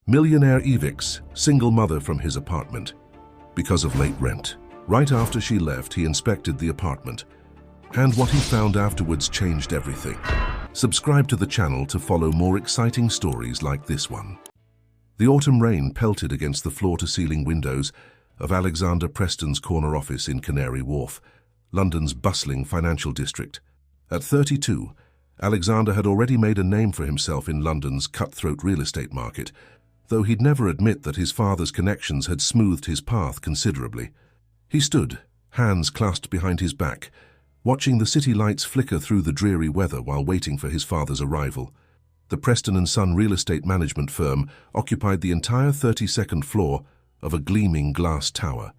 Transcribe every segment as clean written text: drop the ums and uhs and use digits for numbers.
Millionaire Evicts single mother from his apartment because of late rent. Right after she left, he inspected the apartment, and what he found afterwards changed everything. Subscribe to the channel to follow more exciting stories like this one. The autumn rain pelted against the floor-to-ceiling windows of Alexander Preston's corner office in Canary Wharf, London's bustling financial district. At 32, Alexander had already made a name for himself in London's cutthroat real estate market, though he'd never admit that his father's connections had smoothed his path considerably. He stood, hands clasped behind his back, watching the city lights flicker through the dreary weather while waiting for his father's arrival. The Preston & Son real estate management firm occupied the entire 32nd floor of a gleaming glass tower.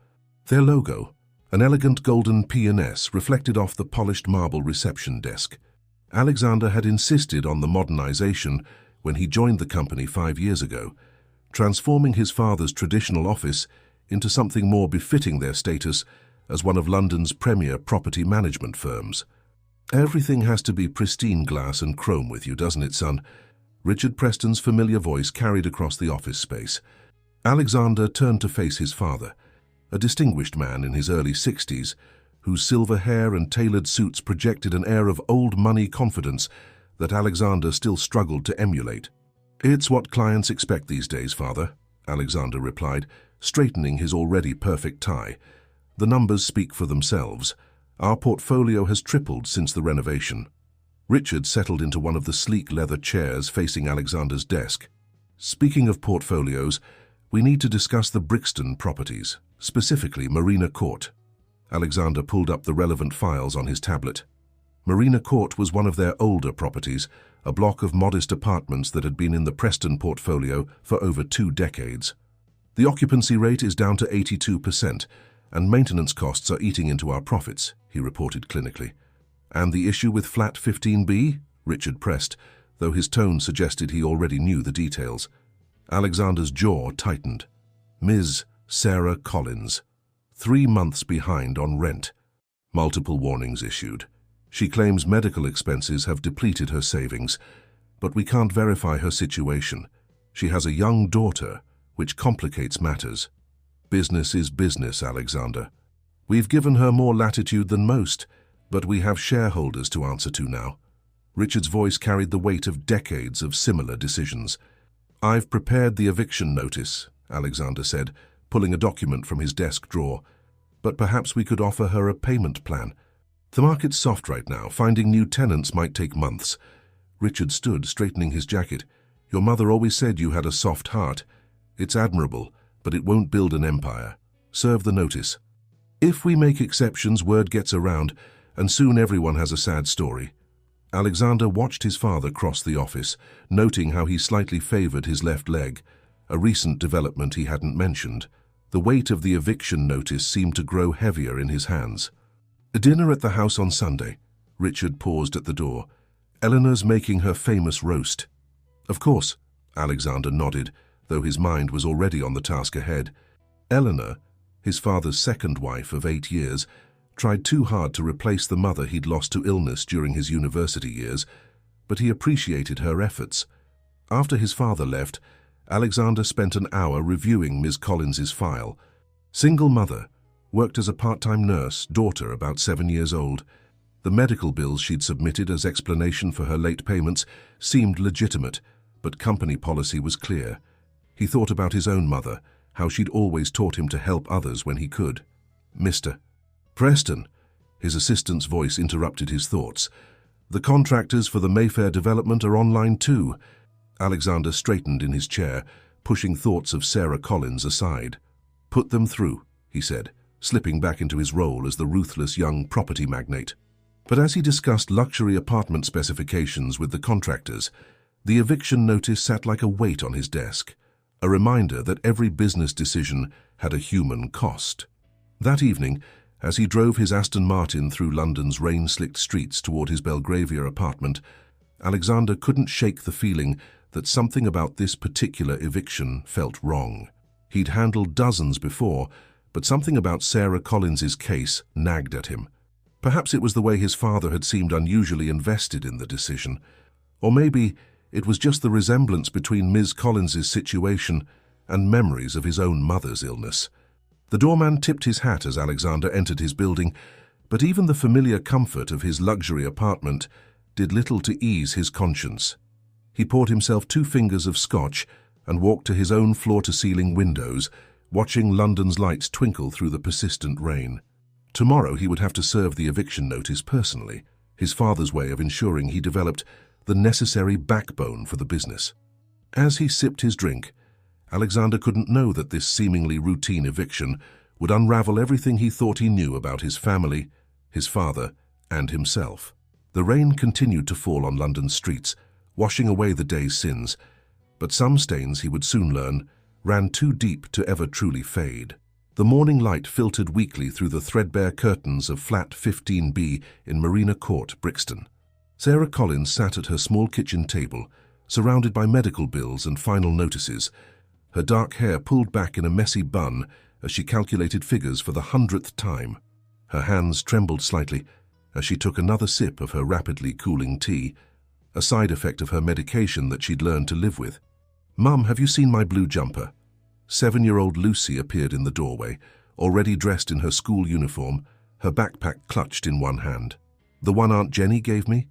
Their logo, an elegant golden P&S, reflected off the polished marble reception desk. Alexander had insisted on the modernization when he joined the company 5 years ago, transforming his father's traditional office into something more befitting their status as one of London's premier property management firms. "Everything has to be pristine glass and chrome with you, doesn't it, son?" Richard Preston's familiar voice carried across the office space. Alexander turned to face his father, a distinguished man in his early 60s, whose silver hair and tailored suits projected an air of old money confidence that Alexander still struggled to emulate. "It's what clients expect these days, father," Alexander replied, straightening his already perfect tie. "The numbers speak for themselves. Our portfolio has tripled since the renovation." Richard settled into one of the sleek leather chairs facing Alexander's desk. "Speaking of portfolios, we need to discuss the Brixton properties, specifically Marina Court." Alexander pulled up the relevant files on his tablet. Marina Court was one of their older properties, a block of modest apartments that had been in the Preston portfolio for over 2 decades. "The occupancy rate is down to 82%, and maintenance costs are eating into our profits," he reported clinically. "And the issue with flat 15B?" Richard pressed, though his tone suggested he already knew the details. Alexander's jaw tightened. "Ms. Sarah Collins, 3 months behind on rent. Multiple warnings issued. She claims medical expenses have depleted her savings, but we can't verify her situation. She has a young daughter, which complicates matters. Business is business, Alexander. We've given her more latitude than most, but we have shareholders to answer to now." Richard's voice carried the weight of decades of similar decisions. "I've prepared the eviction notice," Alexander said, pulling a document from his desk drawer. "But perhaps we could offer her a payment plan. The market's soft right now. Finding new tenants might take months." Richard stood, straightening his jacket. "Your mother always said you had a soft heart. It's admirable, but it won't build an empire. Serve the notice. If we make exceptions, word gets around, and soon everyone has a sad story." Alexander watched his father cross the office, noting how he slightly favored his left leg, a recent development he hadn't mentioned. The weight of the eviction notice seemed to grow heavier in his hands. "A dinner at the house on Sunday." Richard paused at the door. "Eleanor's making her famous roast." "Of course," Alexander nodded, though his mind was already on the task ahead. Eleanor, his father's second wife of 8 years, tried too hard to replace the mother he'd lost to illness during his university years, but he appreciated her efforts. After his father left, Alexander spent an hour reviewing Ms. Collins's file. Single mother, worked as a part-time nurse, daughter about 7 years old. The medical bills she'd submitted as explanation for her late payments seemed legitimate, but company policy was clear. He thought about his own mother, how she'd always taught him to help others when he could. "Mr. Preston," his assistant's voice interrupted his thoughts. "The contractors for the Mayfair development are online too." Alexander straightened in his chair, pushing thoughts of Sarah Collins aside. "Put them through," he said, slipping back into his role as the ruthless young property magnate. But as he discussed luxury apartment specifications with the contractors, the eviction notice sat like a weight on his desk, a reminder that every business decision had a human cost. That evening, as he drove his Aston Martin through London's rain-slicked streets toward his Belgravia apartment, Alexander couldn't shake the feeling that something about this particular eviction felt wrong. He'd handled dozens before, but something about Sarah Collins's case nagged at him. Perhaps it was the way his father had seemed unusually invested in the decision, or maybe It was just the resemblance between Ms. Collins's situation and memories of his own mother's illness. The doorman tipped his hat as Alexander entered his building, but even the familiar comfort of his luxury apartment did little to ease his conscience. He poured himself 2 fingers of scotch and walked to his own floor-to-ceiling windows, watching London's lights twinkle through the persistent rain. Tomorrow he would have to serve the eviction notice personally, his father's way of ensuring he developed the necessary backbone for the business. As he sipped his drink, Alexander couldn't know that this seemingly routine eviction would unravel everything he thought he knew about his family, his father, and himself. The rain continued to fall on London's streets, washing away the day's sins, but some stains, he would soon learn, ran too deep to ever truly fade. The morning light filtered weakly through the threadbare curtains of flat 15B in Marina Court, Brixton. Sarah Collins sat at her small kitchen table, surrounded by medical bills and final notices, her dark hair pulled back in a messy bun as she calculated figures for the 100th time. Her hands trembled slightly as she took another sip of her rapidly cooling tea, a side effect of her medication that she'd learned to live with. "Mum, have you seen my blue jumper?" 7-year-old Lucy appeared in the doorway, already dressed in her school uniform, her backpack clutched in one hand. "The one Aunt Jenny gave me?"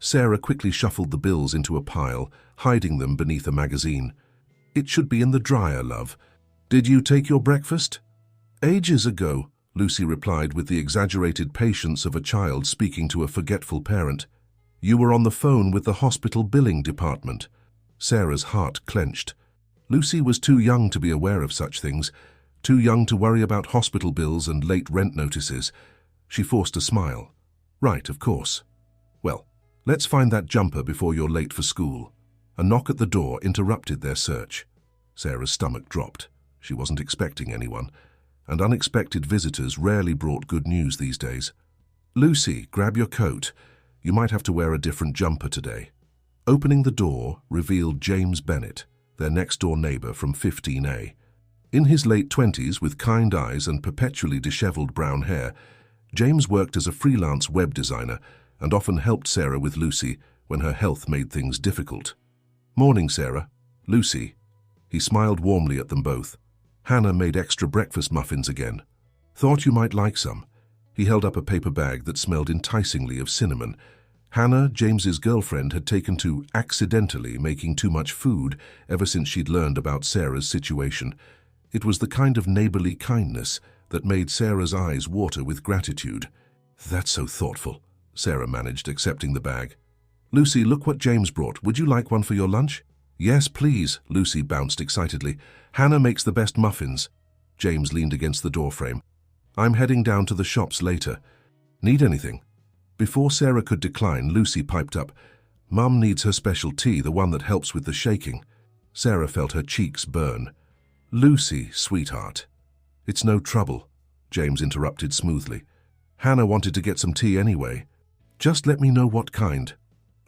Sarah quickly shuffled the bills into a pile, hiding them beneath a magazine. "It should be in the dryer, love. Did you take your breakfast?" "Ages ago," Lucy replied with the exaggerated patience of a child speaking to a forgetful parent. "You were on the phone with the hospital billing department." Sarah's heart clenched. Lucy was too young to be aware of such things, too young to worry about hospital bills and late rent notices. She forced a smile. "Right, of course. Well, let's find that jumper before you're late for school." A knock at the door interrupted their search. Sarah's stomach dropped. She wasn't expecting anyone, and unexpected visitors rarely brought good news these days. "Lucy, grab your coat. You might have to wear a different jumper today." Opening the door revealed James Bennett, their next-door neighbor from 15A. In his late 20s, with kind eyes and perpetually disheveled brown hair, James worked as a freelance web designer and often helped Sarah with Lucy when her health made things difficult. "Morning, Sarah. Lucy." He smiled warmly at them both. "Hannah made extra breakfast muffins again. Thought you might like some." He held up a paper bag that smelled enticingly of cinnamon. Hannah, James's girlfriend, had taken to accidentally making too much food ever since she'd learned about Sarah's situation. It was the kind of neighborly kindness that made Sarah's eyes water with gratitude. "That's so thoughtful," Sarah managed, accepting the bag. "Lucy, look what James brought. Would you like one for your lunch?" "Yes, please," Lucy bounced excitedly. "Hannah makes the best muffins." James leaned against the doorframe. "I'm heading down to the shops later. Need anything?" Before Sarah could decline, Lucy piped up, "Mum needs her special tea, the one that helps with the shaking." Sarah felt her cheeks burn. "Lucy, sweetheart." "It's no trouble," James interrupted smoothly. "Hannah wanted to get some tea anyway. Just let me know what kind."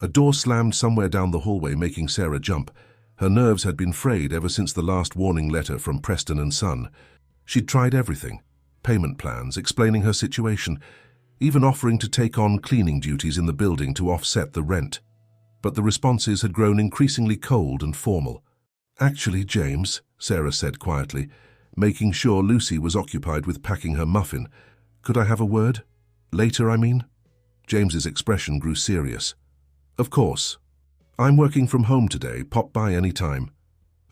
A door slammed somewhere down the hallway, making Sarah jump. Her nerves had been frayed ever since the last warning letter from Preston and Son. She'd tried everything: payment plans, explaining her situation, even offering to take on cleaning duties in the building to offset the rent. But the responses had grown increasingly cold and formal. "Actually, James," Sarah said quietly, making sure Lucy was occupied with packing her muffin, "could I have a word? Later, I mean?" James's expression grew serious. "Of course. I'm working from home today. Pop by any time."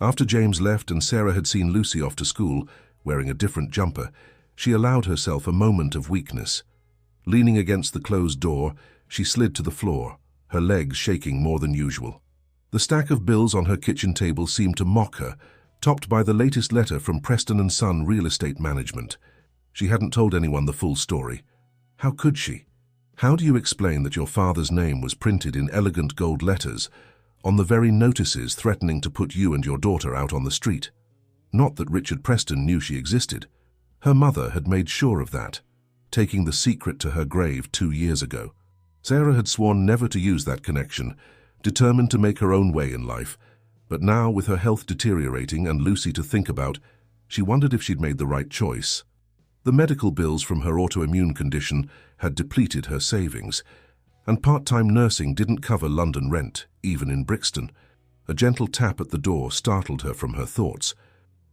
After James left and Sarah had seen Lucy off to school, wearing a different jumper, she allowed herself a moment of weakness. Leaning against the closed door, she slid to the floor, her legs shaking more than usual. The stack of bills on her kitchen table seemed to mock her, topped by the latest letter from Preston and Son Real Estate Management. She hadn't told anyone the full story. How could she? How do you explain that your father's name was printed in elegant gold letters on the very notices threatening to put you and your daughter out on the street? Not that Richard Preston knew she existed. Her mother had made sure of that, taking the secret to her grave 2 years ago. Sarah had sworn never to use that connection, determined to make her own way in life. But now, with her health deteriorating and Lucy to think about, she wondered if she'd made the right choice. The medical bills from her autoimmune condition had depleted her savings, And part-time nursing didn't cover London rent, even in Brixton. A gentle tap at the door startled her from her thoughts.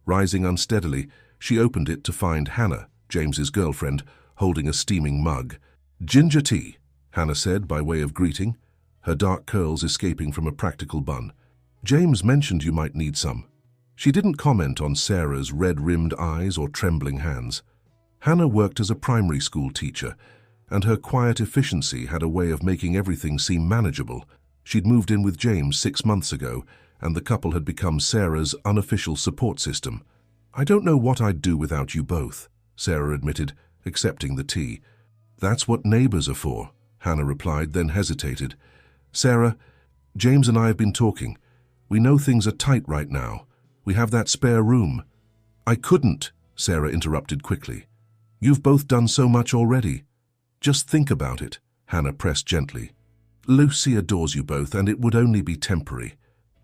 Rising unsteadily, she opened it to find Hannah, James's girlfriend, holding a steaming mug. "Ginger tea," Hannah said by way of greeting, her dark curls escaping from a practical bun. "James mentioned you might need some." She didn't comment on Sarah's red-rimmed eyes or trembling hands. Hannah worked as a primary school teacher, and her quiet efficiency had a way of making everything seem manageable. She'd moved in with James 6 months ago, and the couple had become Sarah's unofficial support system. "I don't know what I'd do without you both," Sarah admitted, accepting the tea. "That's what neighbors are for," Hannah replied, then hesitated. "Sarah, James and I have been talking. We know things are tight right now. We have that spare room." "I couldn't," Sarah interrupted quickly. "You've both done so much already. Just think about it," Hannah pressed gently. "Lucy adores you both, and it would only be temporary."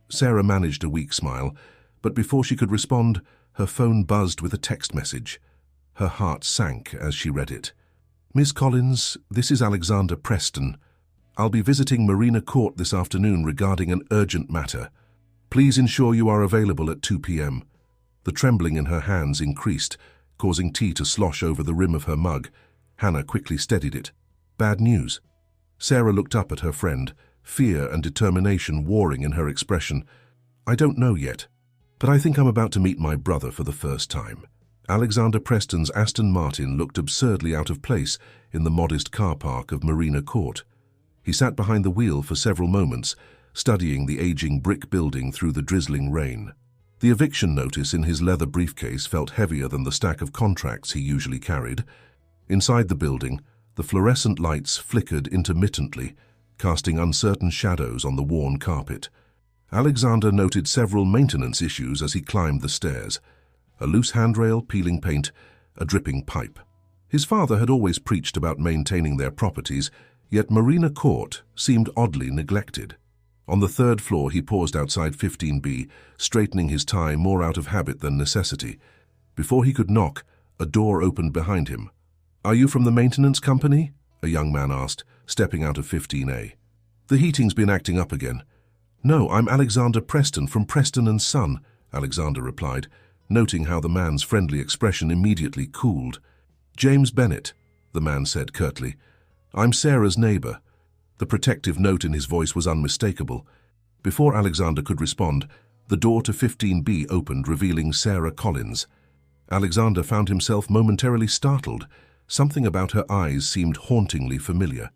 Sarah managed a weak smile, but before she could respond, her phone buzzed with a text message. Her heart sank as she read it. "Miss Collins, this is Alexander Preston. I'll be visiting Marina Court this afternoon regarding an urgent matter. Please ensure you are available at 2 p.m. The trembling in her hands increased, causing tea to slosh over the rim of her mug. Hannah quickly steadied it. "Bad news?" Sarah looked up at her friend, fear and determination warring in her expression. "I don't know yet, but I think I'm about to meet my brother for the first time." Alexander Preston's Aston Martin looked absurdly out of place in the modest car park of Marina Court. He sat behind the wheel for several moments, studying the aging brick building through the drizzling rain. The eviction notice in his leather briefcase felt heavier than the stack of contracts he usually carried. Inside the building, the fluorescent lights flickered intermittently, casting uncertain shadows on the worn carpet. Alexander noted several maintenance issues as he climbed the stairs. A loose handrail, peeling paint, a dripping pipe. His father had always preached about maintaining their properties, yet Marina Court seemed oddly neglected. On the 3rd floor, he paused outside 15B, straightening his tie more out of habit than necessity. Before he could knock, a door opened behind him. "Are you from the maintenance company?" a young man asked, stepping out of 15A. "The heating's been acting up again." "No, I'm Alexander Preston from Preston & Son," Alexander replied, noting how the man's friendly expression immediately cooled. "James Bennett," the man said curtly. "I'm Sarah's neighbor." The protective note in his voice was unmistakable. Before Alexander could respond, the door to 15B opened, revealing Sarah Collins. Alexander found himself momentarily startled. Something about her eyes seemed hauntingly familiar.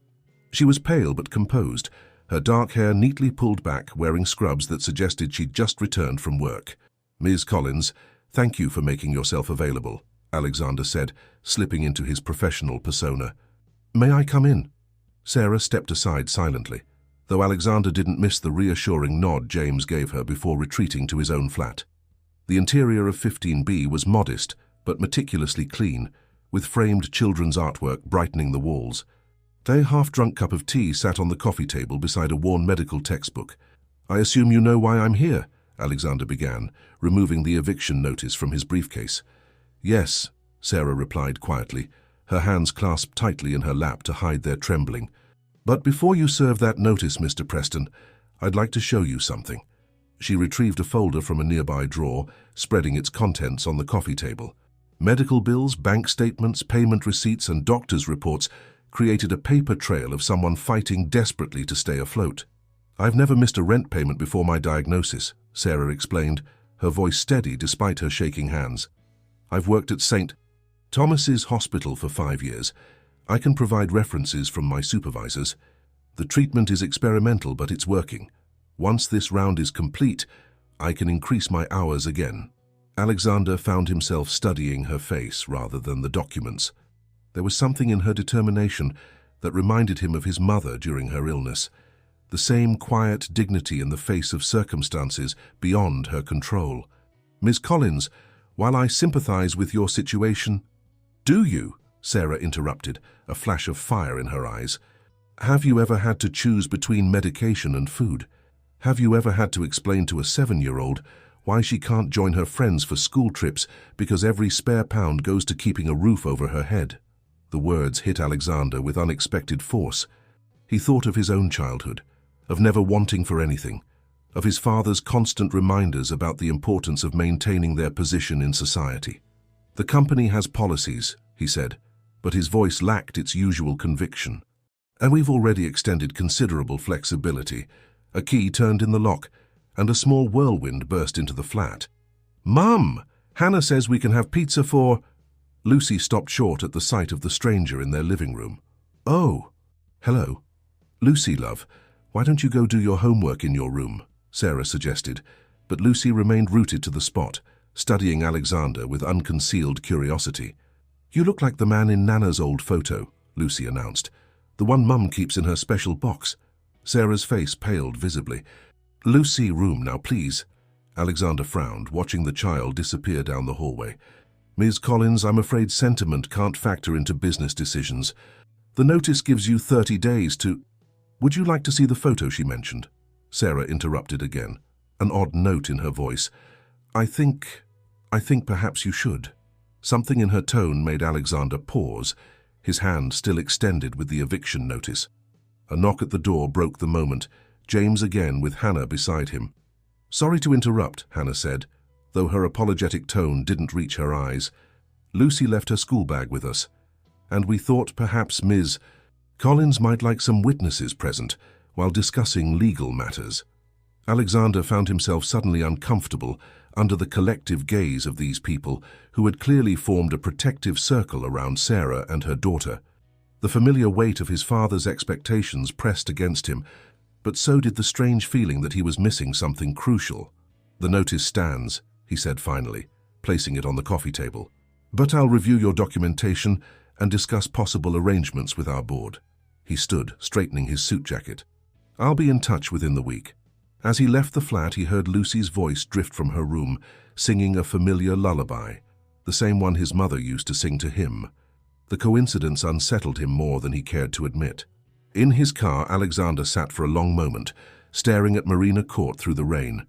She was pale but composed, her dark hair neatly pulled back, wearing scrubs that suggested she'd just returned from work. "Ms. Collins, thank you for making yourself available," Alexander said, slipping into his professional persona. "May I come in?" Sarah stepped aside silently, though Alexander didn't miss the reassuring nod James gave her before retreating to his own flat. The interior of 15B was modest but meticulously clean, with framed children's artwork brightening the walls. A half-drunk cup of tea sat on the coffee table beside a worn medical textbook. "I assume you know why I'm here," Alexander began, removing the eviction notice from his briefcase. "Yes," Sarah replied quietly, her hands clasped tightly in her lap to hide their trembling. "But before you serve that notice, Mr. Preston, I'd like to show you something." She retrieved a folder from a nearby drawer, spreading its contents on the coffee table. Medical bills, bank statements, payment receipts, and doctor's reports created a paper trail of someone fighting desperately to stay afloat. "I've never missed a rent payment before my diagnosis," Sarah explained, her voice steady despite her shaking hands. "I've worked at St. Thomas's Hospital for 5 years. I can provide references from my supervisors. The treatment is experimental, but it's working. Once this round is complete, I can increase my hours again." Alexander found himself studying her face rather than the documents. There was something in her determination that reminded him of his mother during her illness. The same quiet dignity in the face of circumstances beyond her control. "Ms. Collins, while I sympathize with your situation—" "Do you?" Sarah interrupted, a flash of fire in her eyes. "Have you ever had to choose between medication and food? Have you ever had to explain to a 7-year-old why she can't join her friends for school trips because every spare pound goes to keeping a roof over her head?" The words hit Alexander with unexpected force. He thought of his own childhood, of never wanting for anything, of his father's constant reminders about the importance of maintaining their position in society. "The company has policies," he said, but his voice lacked its usual conviction. "And we've already extended considerable flexibility." A key turned in the lock, and a small whirlwind burst into the flat. "Mum! Hannah says we can have pizza for—" Lucy stopped short at the sight of the stranger in their living room. "Oh, hello." "Lucy, love, why don't you go do your homework in your room?" Sarah suggested, but Lucy remained rooted to the spot, studying Alexander with unconcealed curiosity. "You look like the man in Nana's old photo," Lucy announced. "The one Mum keeps in her special box." Sarah's face paled visibly. "Lucy, room now, please." Alexander frowned, watching the child disappear down the hallway. "Ms. Collins, I'm afraid sentiment can't factor into business decisions. The notice gives you 30 days to—" "Would you like to see the photo she mentioned?" Sarah interrupted again, an odd note in her voice. I think perhaps you should." Something in her tone made Alexander pause, his hand still extended with the eviction notice. A knock at the door broke the moment, James again with Hannah beside him. "Sorry to interrupt," Hannah said, though her apologetic tone didn't reach her eyes. "Lucy left her school bag with us, and we thought perhaps Ms. Collins might like some witnesses present while discussing legal matters." Alexander found himself suddenly uncomfortable under the collective gaze of these people who had clearly formed a protective circle around Sarah and her daughter. The familiar weight of his father's expectations pressed against him, but so did the strange feeling that he was missing something crucial. "The notice stands," he said finally, placing it on the coffee table. "But I'll review your documentation and discuss possible arrangements with our board." He stood, straightening his suit jacket. "I'll be in touch within the week." As he left the flat, he heard Lucy's voice drift from her room, singing a familiar lullaby, the same one his mother used to sing to him. The coincidence unsettled him more than he cared to admit. In his car, Alexander sat for a long moment, staring at Marina Court through the rain.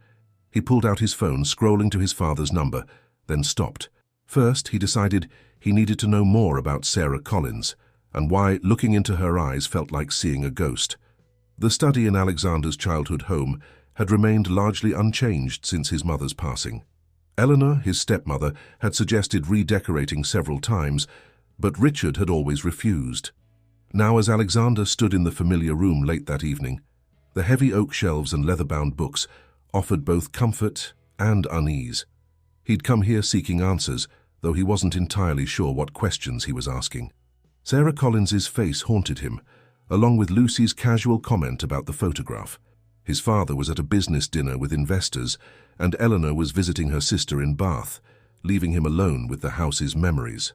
He pulled out his phone, scrolling to his father's number, then stopped. First, he decided he needed to know more about Sarah Collins, and why looking into her eyes felt like seeing a ghost. The study in Alexander's childhood home had remained largely unchanged since his mother's passing. Eleanor, his stepmother, had suggested redecorating several times, but Richard had always refused. Now, as Alexander stood in the familiar room late that evening, the heavy oak shelves and leather-bound books offered both comfort and unease. He'd come here seeking answers, though he wasn't entirely sure what questions he was asking. Sarah Collins's face haunted him, along with Lucy's casual comment about the photograph. His father was at a business dinner with investors, and Eleanor was visiting her sister in Bath, leaving him alone with the house's memories.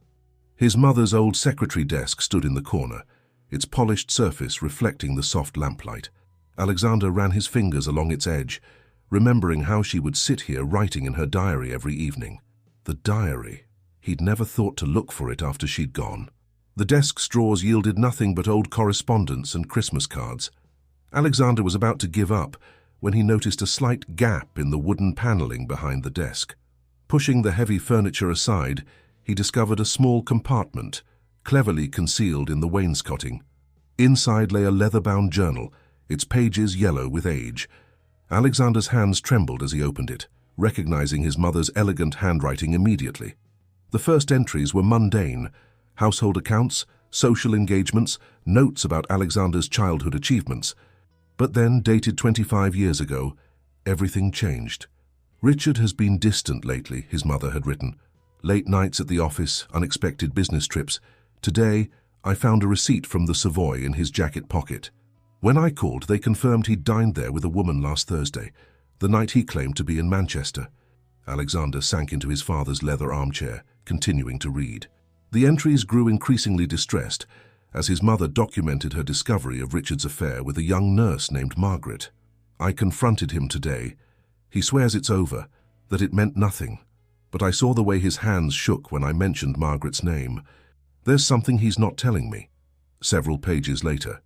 His mother's old secretary desk stood in the corner, its polished surface reflecting the soft lamplight. Alexander ran his fingers along its edge, remembering how she would sit here writing in her diary every evening. The diary. He'd never thought to look for it after she'd gone. The desk's drawers yielded nothing but old correspondence and Christmas cards. Alexander was about to give up when he noticed a slight gap in the wooden paneling behind the desk. Pushing the heavy furniture aside, he discovered a small compartment, cleverly concealed in the wainscoting. Inside lay a leather-bound journal, its pages yellow with age. Alexander's hands trembled as he opened it, recognizing his mother's elegant handwriting immediately. The first entries were mundane: household accounts, social engagements, notes about Alexander's childhood achievements. But then, dated 25 years ago, everything changed. "Richard has been distant lately," his mother had written. "Late nights at the office, unexpected business trips. Today, I found a receipt from the Savoy in his jacket pocket. When I called, they confirmed he'd dined there with a woman last Thursday, the night he claimed to be in Manchester." Alexander sank into his father's leather armchair, continuing to read. The entries grew increasingly distressed as his mother documented her discovery of Richard's affair with a young nurse named Margaret. "I confronted him today. He swears it's over, that it meant nothing. But I saw the way his hands shook when I mentioned Margaret's name. There's something he's not telling me." Several pages later.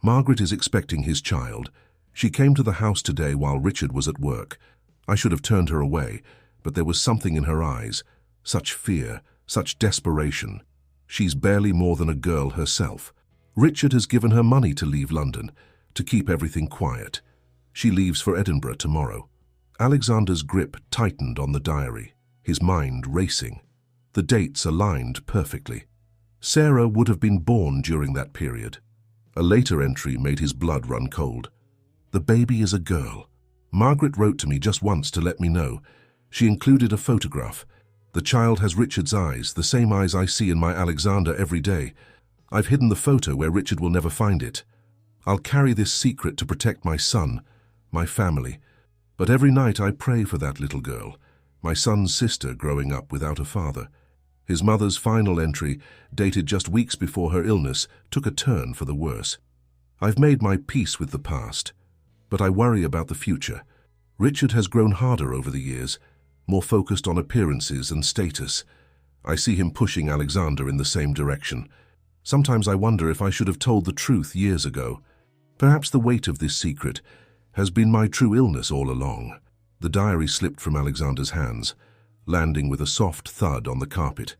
"Margaret is expecting his child. She came to the house today while Richard was at work. I should have turned her away, but there was something in her eyes. Such fear, such desperation. She's barely more than a girl herself. Richard has given her money to leave London, to keep everything quiet. She leaves for Edinburgh tomorrow. Alexander's grip tightened on the diary, his mind racing. The dates aligned perfectly. Sarah would have been born during that period. A later entry made his blood run cold. The baby is a girl. Margaret wrote to me just once to let me know. She included a photograph. The child has Richard's eyes, the same eyes I see in my Alexander every day. I've hidden the photo where Richard will never find it. I'll carry this secret to protect my son, my family. But every night I pray for that little girl, my son's sister growing up without a father. His mother's final entry, dated just weeks before her illness, took a turn for the worse. I've made my peace with the past, but I worry about the future. Richard has grown harder over the years, more focused on appearances and status. I see him pushing Alexander in the same direction. Sometimes I wonder if I should have told the truth years ago. Perhaps the weight of this secret has been my true illness all along. The diary slipped from Alexander's hands, landing with a soft thud on the carpet.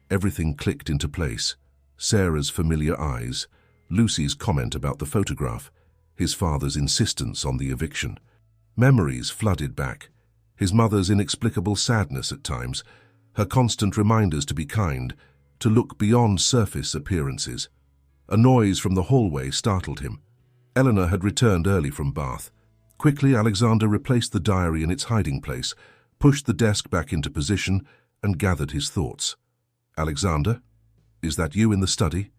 Everything clicked into place. Sarah's familiar eyes, Lucy's comment about the photograph, his father's insistence on the eviction. Memories flooded back. His mother's inexplicable sadness at times, her constant reminders to be kind, to look beyond surface appearances. A noise from the hallway startled him. Eleanor had returned early from Bath. Quickly, Alexander replaced the diary in its hiding place, pushed the desk back into position, and gathered his thoughts. "Alexander, is that you in the study?"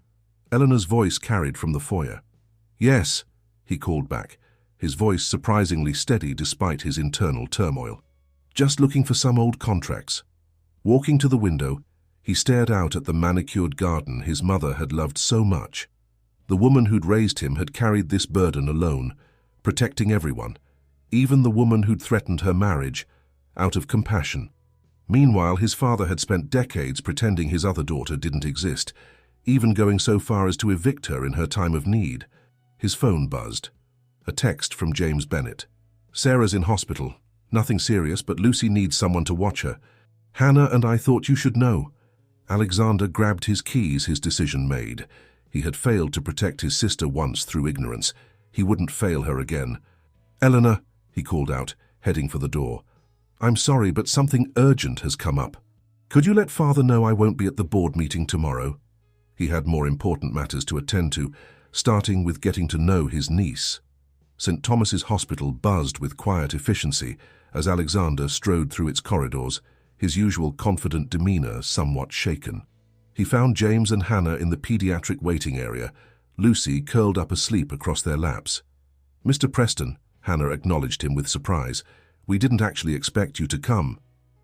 Eleanor's voice carried from the foyer. "Yes," he called back, his voice surprisingly steady despite his internal turmoil. "Just looking for some old contracts." Walking to the window, he stared out at the manicured garden his mother had loved so much. The woman who'd raised him had carried this burden alone, protecting everyone, even the woman who'd threatened her marriage, out of compassion. Meanwhile, his father had spent decades pretending his other daughter didn't exist, even going so far as to evict her in her time of need. His phone buzzed. A text from James Bennett. "Sarah's in hospital. Nothing serious, but Lucy needs someone to watch her. Hannah and I thought you should know." Alexander grabbed his keys, his decision made. He had failed to protect his sister once through ignorance. He wouldn't fail her again. "Eleanor," he called out, heading for the door. "I'm sorry, but something urgent has come up. Could you let Father know I won't be at the board meeting tomorrow?" He had more important matters to attend to, starting with getting to know his niece. St. Thomas's Hospital buzzed with quiet efficiency as Alexander strode through its corridors, his usual confident demeanor somewhat shaken. He found James and Hannah in the pediatric waiting area, Lucy curled up asleep across their laps. "Mr. Preston," Hannah acknowledged him with surprise, "we didn't actually expect you to come."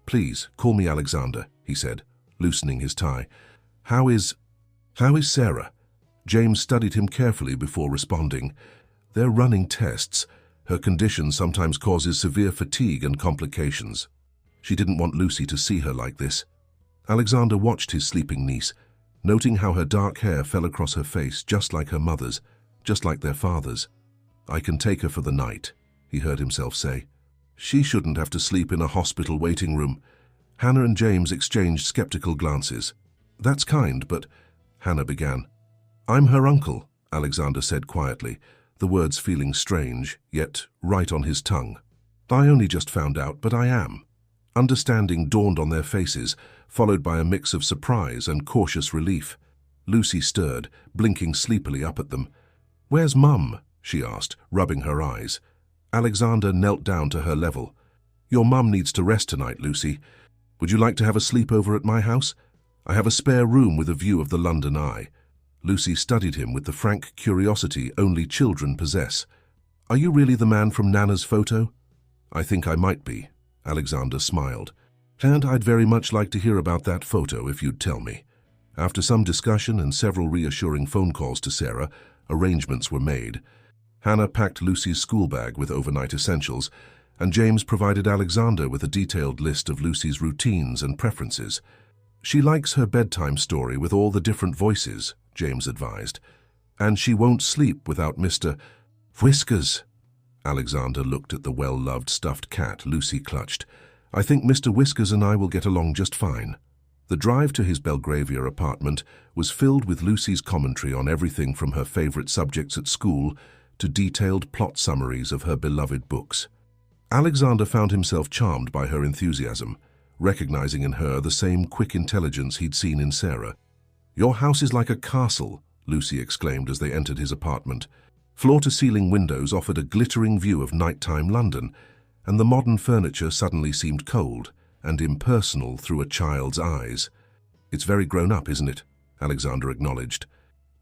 "Please, call me Alexander," he said, loosening his tie. How is Sarah?" James studied him carefully before responding. "They're running tests. Her condition sometimes causes severe fatigue and complications. She didn't want Lucy to see her like this." Alexander watched his sleeping niece, noting how her dark hair fell across her face just like her mother's, just like their father's. "I can take her for the night," he heard himself say. "She shouldn't have to sleep in a hospital waiting room." Hannah and James exchanged skeptical glances. "That's kind, but—" Hannah began. "I'm her uncle," Alexander said quietly, the words feeling strange, yet right on his tongue. "I only just found out, but I am." Understanding dawned on their faces, followed by a mix of surprise and cautious relief. Lucy stirred, blinking sleepily up at them. "Where's Mum?" she asked, rubbing her eyes. Alexander knelt down to her level. "Your mum needs to rest tonight, Lucy. Would you like to have a sleepover at my house? I have a spare room with a view of the London Eye." Lucy studied him with the frank curiosity only children possess. "Are you really the man from Nana's photo?" "I think I might be," Alexander smiled. "And I'd very much like to hear about that photo if you'd tell me." After some discussion and several reassuring phone calls to Sarah, arrangements were made. Hannah packed Lucy's school bag with overnight essentials, and James provided Alexander with a detailed list of Lucy's routines and preferences. "She likes her bedtime story with all the different voices," James advised. "And she won't sleep without Mr. Whiskers." Alexander looked at the well-loved stuffed cat Lucy clutched. "I think Mr. Whiskers and I will get along just fine." The drive to his Belgravia apartment was filled with Lucy's commentary on everything from her favorite subjects at school to detailed plot summaries of her beloved books. Alexander found himself charmed by her enthusiasm, recognizing in her the same quick intelligence he'd seen in Sarah. "Your house is like a castle," Lucy exclaimed as they entered his apartment. Floor-to-ceiling windows offered a glittering view of nighttime London, and the modern furniture suddenly seemed cold and impersonal through a child's eyes. "It's very grown up, isn't it?" Alexander acknowledged.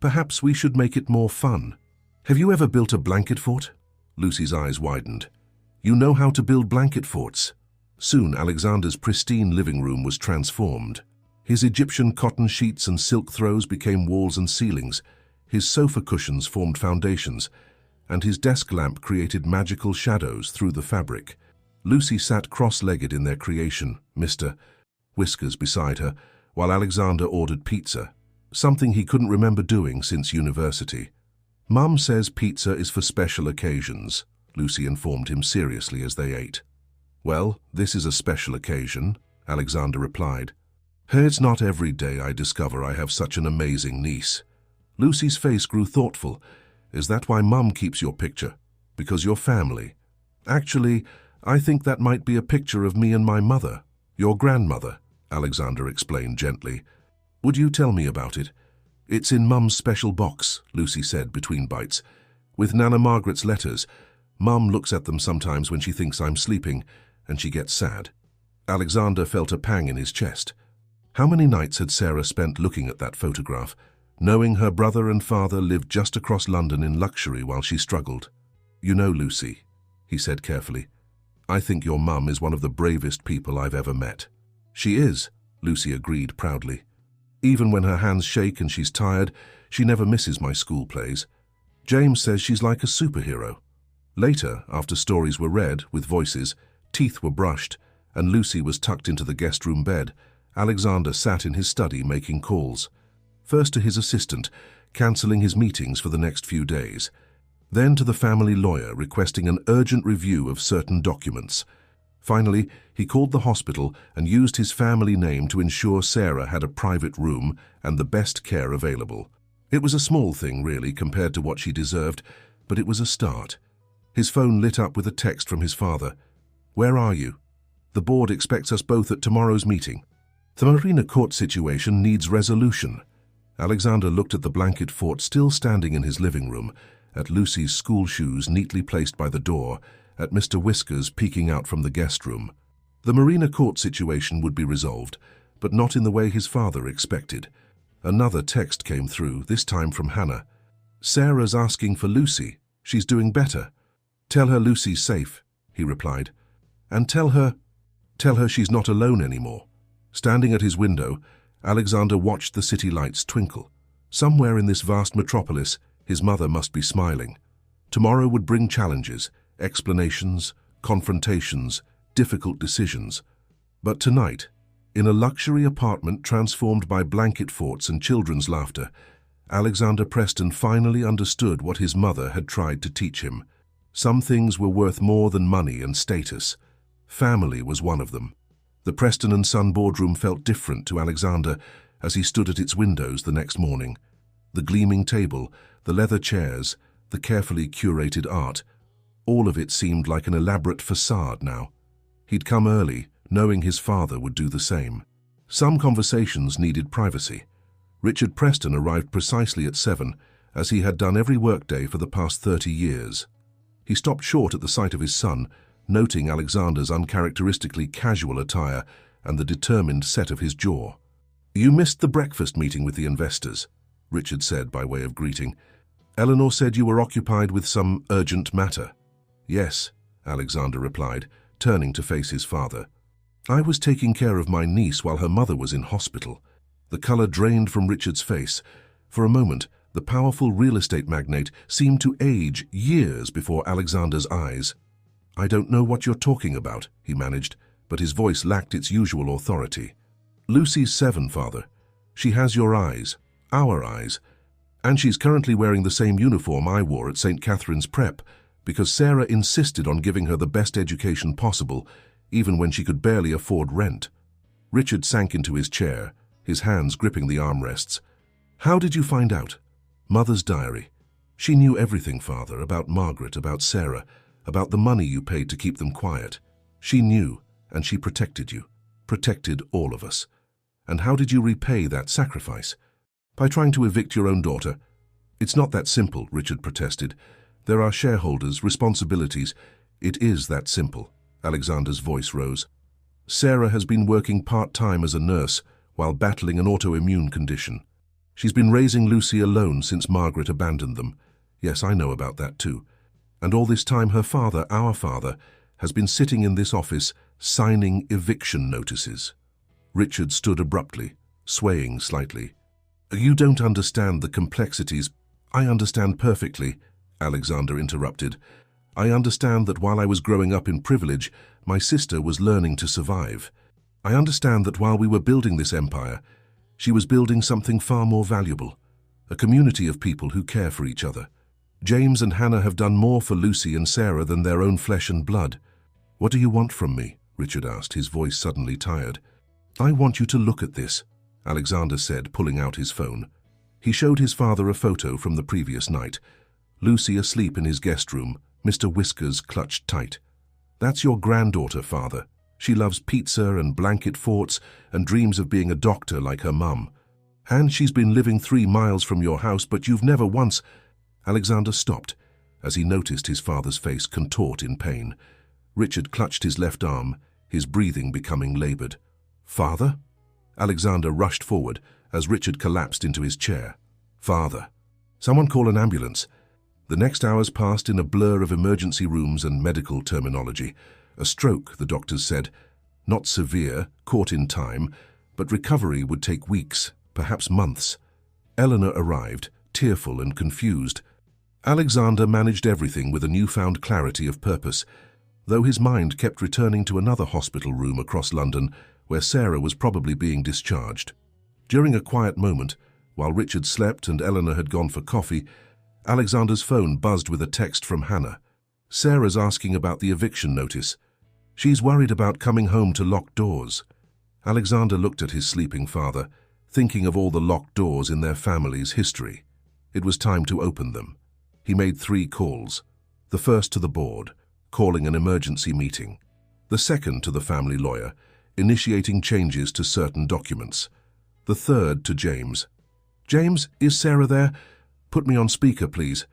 "Perhaps we should make it more fun." "Have you ever built a blanket fort?" Lucy's eyes widened. "You know how to build blanket forts." Soon Alexander's pristine living room was transformed. His Egyptian cotton sheets and silk throws became walls and ceilings, his sofa cushions formed foundations, and his desk lamp created magical shadows through the fabric. Lucy sat cross-legged in their creation, Mr. Whiskers beside her, while Alexander ordered pizza, something he couldn't remember doing since university. "Mum says pizza is for special occasions," Lucy informed him seriously as they ate. "Well, this is a special occasion," Alexander replied. "It's not every day I discover I have such an amazing niece." Lucy's face grew thoughtful. "Is that why Mum keeps your picture? Because you're family?" "Actually, I think that might be a picture of me and my mother, your grandmother," Alexander explained gently. "Would you tell me about it?" "It's in Mum's special box," Lucy said between bites, "with Nana Margaret's letters. Mum looks at them sometimes when she thinks I'm sleeping, and she gets sad." Alexander felt a pang in his chest. How many nights had Sarah spent looking at that photograph, knowing her brother and father lived just across London in luxury while she struggled? "You know, Lucy," he said carefully, "I think your mum is one of the bravest people I've ever met." "She is," Lucy agreed proudly. "Even when her hands shake and she's tired, she never misses my school plays. James says she's like a superhero." Later, after stories were read with voices, teeth were brushed, and Lucy was tucked into the guest room bed, Alexander sat in his study making calls. First to his assistant, cancelling his meetings for the next few days. Then to the family lawyer requesting an urgent review of certain documents. Finally, he called the hospital and used his family name to ensure Sarah had a private room and the best care available. It was a small thing, really, compared to what she deserved, but it was a start. His phone lit up with a text from his father. "Where are you? The board expects us both at tomorrow's meeting. The Marina Court situation needs resolution." Alexander looked at the blanket fort still standing in his living room, at Lucy's school shoes neatly placed by the door, at Mr. Whiskers peeking out from the guest room. The Marina Court situation would be resolved, but not in the way his father expected. Another text came through, this time from Hannah. "Sarah's asking for Lucy. She's doing better. Tell her Lucy's safe," he replied. "And tell her she's not alone anymore." Standing at his window, Alexander watched the city lights twinkle. Somewhere in this vast metropolis, his mother must be smiling. Tomorrow would bring challenges, explanations, confrontations, difficult decisions. But tonight, in a luxury apartment transformed by blanket forts and children's laughter, Alexander Preston finally understood what his mother had tried to teach him. Some things were worth more than money and status. Family was one of them. The Preston and Son boardroom felt different to Alexander as he stood at its windows the next morning. The gleaming table, the leather chairs, the carefully curated art, all of it seemed like an elaborate facade now. He'd come early, knowing his father would do the same. Some conversations needed privacy. Richard Preston arrived precisely at 7, as he had done every workday for the past 30 years. He stopped short at the sight of his son, noting Alexander's uncharacteristically casual attire and the determined set of his jaw. "You missed the breakfast meeting with the investors," Richard said by way of greeting. "Eleanor said you were occupied with some urgent matter." "Yes," Alexander replied, turning to face his father. "I was taking care of my niece while her mother was in hospital." The color drained from Richard's face. For a moment, the powerful real estate magnate seemed to age years before Alexander's eyes. "I don't know what you're talking about," he managed, but his voice lacked its usual authority. "Lucy's 7, father. She has your eyes, our eyes, and she's currently wearing the same uniform I wore at St. Catherine's Prep, because Sarah insisted on giving her the best education possible, even when she could barely afford rent." Richard sank into his chair, his hands gripping the armrests. How did you find out? Mother's diary. She knew everything, Father, about Margaret, about Sarah, about the money you paid to keep them quiet. She knew, and she protected you, protected all of us. And how did you repay that sacrifice? By trying to evict your own daughter. It's not that simple, Richard protested. There are shareholders, responsibilities. It is that simple. Alexander's voice rose. Sarah has been working part-time as a nurse while battling an autoimmune condition. She's been raising Lucy alone since Margaret abandoned them. Yes, I know about that too. And all this time her father, our father, has been sitting in this office signing eviction notices. Richard stood abruptly, swaying slightly. You don't understand the complexities. I understand perfectly, Alexander interrupted. I understand that while I was growing up in privilege, my sister was learning to survive. I understand that while we were building this empire, she was building something far more valuable, a community of people who care for each other. James and Hannah have done more for Lucy and Sarah than their own flesh and blood. What do you want from me? Richard asked, his voice suddenly tired. I want you to look at this, Alexander said, pulling out his phone. He showed his father a photo from the previous night. Lucy asleep in his guest room, Mr. Whiskers clutched tight. That's your granddaughter, Father. She loves pizza and blanket forts and dreams of being a doctor like her mum. And she's been living 3 miles from your house, but you've never once... Alexander stopped as he noticed his father's face contort in pain. Richard clutched his left arm, his breathing becoming labored. Father? Alexander rushed forward as Richard collapsed into his chair. Father. Someone call an ambulance. The next hours passed in a blur of emergency rooms and medical terminology. A stroke, the doctors said. Not severe, caught in time, but recovery would take weeks, perhaps months. Eleanor arrived, tearful and confused. Alexander managed everything with a newfound clarity of purpose, though his mind kept returning to another hospital room across London where Sarah was probably being discharged. During a quiet moment, while Richard slept and Eleanor had gone for coffee, Alexander's phone buzzed with a text from Hannah. Sarah's asking about the eviction notice. She's worried about coming home to locked doors. Alexander looked at his sleeping father, thinking of all the locked doors in their family's history. It was time to open them. He made 3 calls. The first to the board, calling an emergency meeting. The second to the family lawyer, initiating changes to certain documents. The third to James. James, is Sarah there? Put me on speaker, please.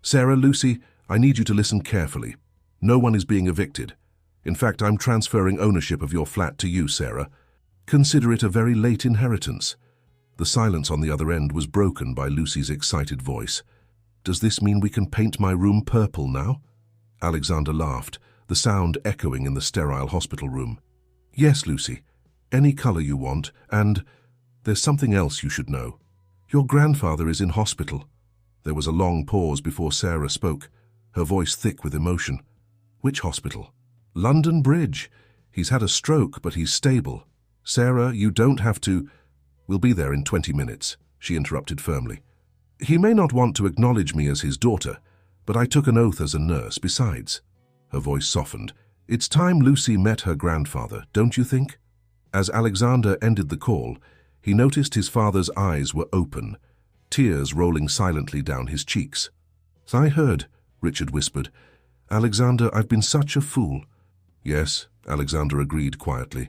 Sarah, Lucy, I need you to listen carefully. No one is being evicted. In fact, I'm transferring ownership of your flat to you, Sarah. Consider it a very late inheritance. The silence on the other end was broken by Lucy's excited voice. Does this mean we can paint my room purple now? Alexander laughed, the sound echoing in the sterile hospital room. Yes, Lucy. Any color you want, and there's something else you should know. Your grandfather is in hospital. There was a long pause before Sarah spoke, her voice thick with emotion. Which hospital? London Bridge. He's had a stroke, but he's stable. Sarah, you don't have to... We'll be there in 20 minutes, she interrupted firmly. He may not want to acknowledge me as his daughter, but I took an oath as a nurse besides. Her voice softened. It's time Lucy met her grandfather, don't you think? As Alexander ended the call, he noticed his father's eyes were open, tears rolling silently down his cheeks. I heard, Richard whispered. Alexander, I've been such a fool. Yes, Alexander agreed quietly.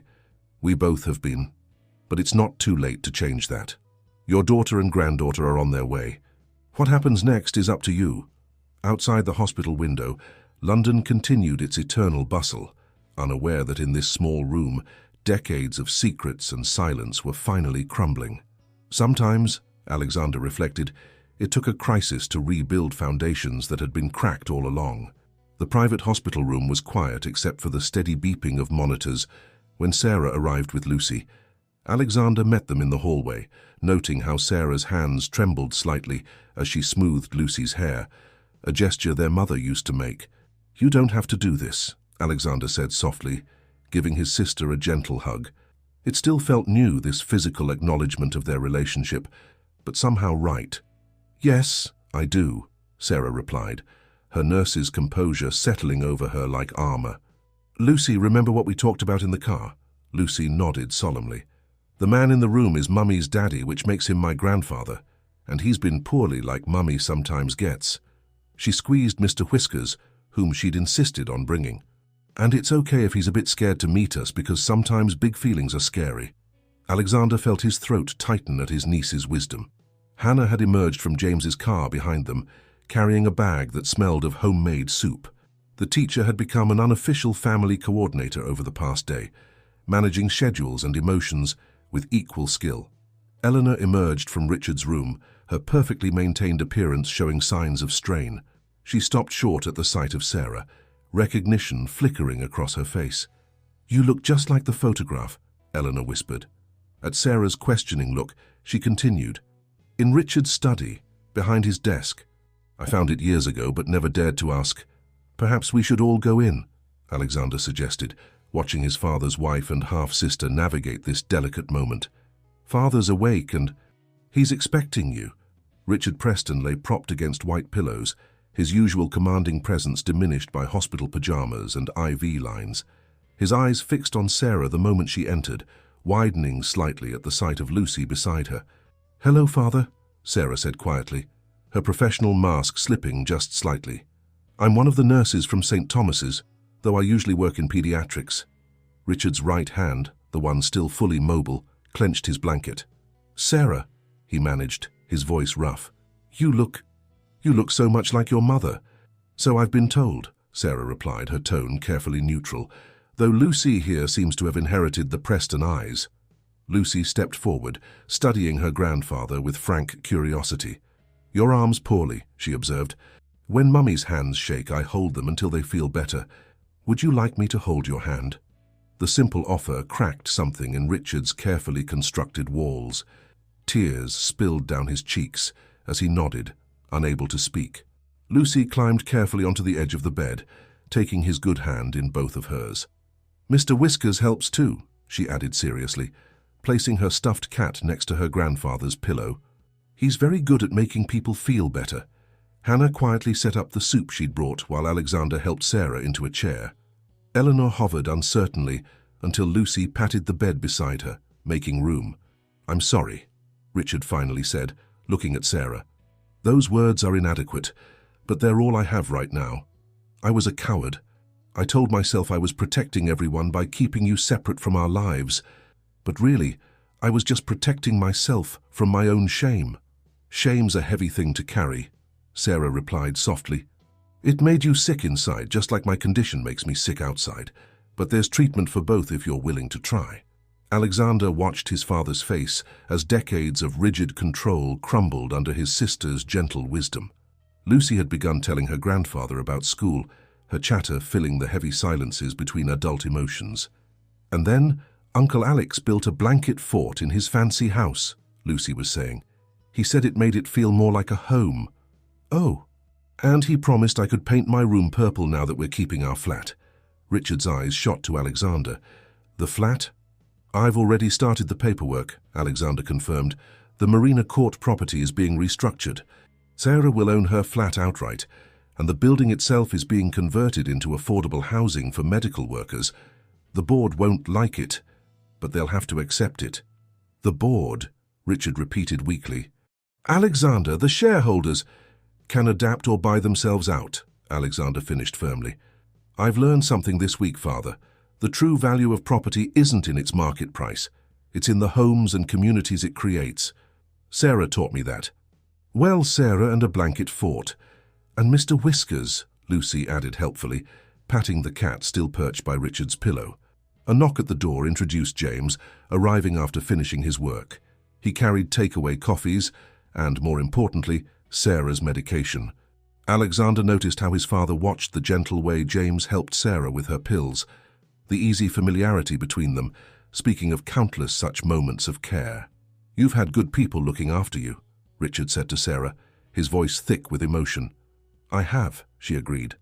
We both have been. But it's not too late to change that. Your daughter and granddaughter are on their way. What happens next is up to you. Outside the hospital window, London continued its eternal bustle, unaware that in this small room, decades of secrets and silence were finally crumbling. Sometimes, Alexander reflected, it took a crisis to rebuild foundations that had been cracked all along. The private hospital room was quiet except for the steady beeping of monitors. When Sarah arrived with Lucy, Alexander met them in the hallway, noting how Sarah's hands trembled slightly as she smoothed Lucy's hair, a gesture their mother used to make. You don't have to do this, Alexander said softly, giving his sister a gentle hug. It still felt new, this physical acknowledgement of their relationship, but somehow right. Yes, I do, Sarah replied, her nurse's composure settling over her like armor. Lucy, remember what we talked about in the car? Lucy nodded solemnly. "The man in the room is Mummy's daddy, which makes him my grandfather, and he's been poorly like Mummy sometimes gets." She squeezed Mr. Whiskers, whom she'd insisted on bringing. "And it's okay if he's a bit scared to meet us, because sometimes big feelings are scary." Alexander felt his throat tighten at his niece's wisdom. Hannah had emerged from James's car behind them, carrying a bag that smelled of homemade soup. The teacher had become an unofficial family coordinator over the past day, managing schedules and emotions with equal skill. Eleanor emerged from Richard's room, her perfectly maintained appearance showing signs of strain. She stopped short at the sight of Sarah, recognition flickering across her face. "You look just like the photograph," Eleanor whispered. At Sarah's questioning look, she continued, "In Richard's study, behind his desk. I found it years ago but never dared to ask. Perhaps we should all go in," Alexander suggested, watching his father's wife and half-sister navigate this delicate moment. "Father's awake and he's expecting you." Richard Preston lay propped against white pillows, his usual commanding presence diminished by hospital pajamas and IV lines. His eyes fixed on Sarah the moment she entered, widening slightly at the sight of Lucy beside her. "Hello, Father," Sarah said quietly, her professional mask slipping just slightly. "I'm one of the nurses from St. Thomas's, though I usually work in pediatrics." Richard's right hand, the one still fully mobile, clenched his blanket. "Sarah," he managed, his voice rough, You look so much like your mother." "So I've been told," Sarah replied, her tone carefully neutral, though Lucy here seems to have inherited the Preston eyes. Lucy stepped forward, studying her grandfather with frank curiosity. "Your arm's poorly," she observed. "When Mummy's hands shake, I hold them until they feel better. Would you like me to hold your hand?" The simple offer cracked something in Richard's carefully constructed walls. Tears spilled down his cheeks as he nodded, unable to speak. Lucy climbed carefully onto the edge of the bed, taking his good hand in both of hers. "Mr. Whiskers helps too," she added seriously, placing her stuffed cat next to her grandfather's pillow. "He's very good at making people feel better." Hannah quietly set up the soup she'd brought while Alexander helped Sarah into a chair. Eleanor hovered uncertainly until Lucy patted the bed beside her, making room. "I'm sorry," Richard finally said, looking at Sarah. "Those words are inadequate, but they're all I have right now. I was a coward. I told myself I was protecting everyone by keeping you separate from our lives. But really, I was just protecting myself from my own shame." "Shame's a heavy thing to carry," Sarah replied softly. "It made you sick inside, just like my condition makes me sick outside. But there's treatment for both if you're willing to try." Alexander watched his father's face as decades of rigid control crumbled under his sister's gentle wisdom. Lucy had begun telling her grandfather about school, her chatter filling the heavy silences between adult emotions. "And then Uncle Alex built a blanket fort in his fancy house," Lucy was saying. "He said it made it feel more like a home." "Oh, and he promised I could paint my room purple now that we're keeping our flat." Richard's eyes shot to Alexander. "The flat?" "I've already started the paperwork," Alexander confirmed. "The Marina Court property is being restructured. Sarah will own her flat outright, and the building itself is being converted into affordable housing for medical workers. The board won't like it, but they'll have to accept it." "The board," Richard repeated weakly. "Alexander, the shareholders can adapt or buy themselves out," Alexander finished firmly. "I've learned something this week, Father. The true value of property isn't in its market price. It's in the homes and communities it creates. Sarah taught me that." "Well, Sarah and a blanket fort. And Mr. Whiskers," Lucy added helpfully, patting the cat still perched by Richard's pillow. A knock at the door introduced James, arriving after finishing his work. He carried takeaway coffees and, more importantly, Sarah's medication. Alexander noticed how his father watched the gentle way James helped Sarah with her pills, the easy familiarity between them, speaking of countless such moments of care. "You've had good people looking after you," Richard said to Sarah, his voice thick with emotion. "I have," she agreed.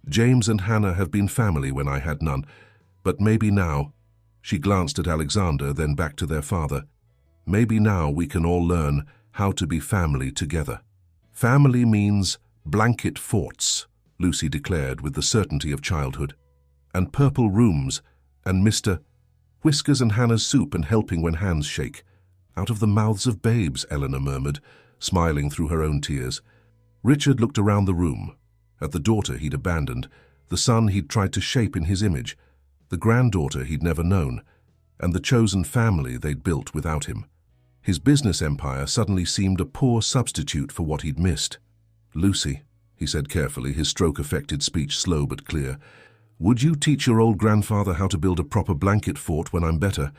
"James and Hannah have been family when I had none, but maybe now," she glanced at Alexander, then back to their father, "maybe now we can all learn how to be family together." "Family means blanket forts," Lucy declared with the certainty of childhood. "And purple rooms, and Mr. Whiskers and Hannah's soup and helping when hands shake. Out of the mouths of babes, Eleanor murmured, smiling through her own tears. Richard looked around the room, at the daughter he'd abandoned, the son he'd tried to shape in his image, the granddaughter he'd never known, and the chosen family they'd built without him. His business empire suddenly seemed a poor substitute for what he'd missed. "Lucy," he said carefully, his stroke-affected speech slow but clear, "would you teach your old grandfather how to build a proper blanket fort when I'm better?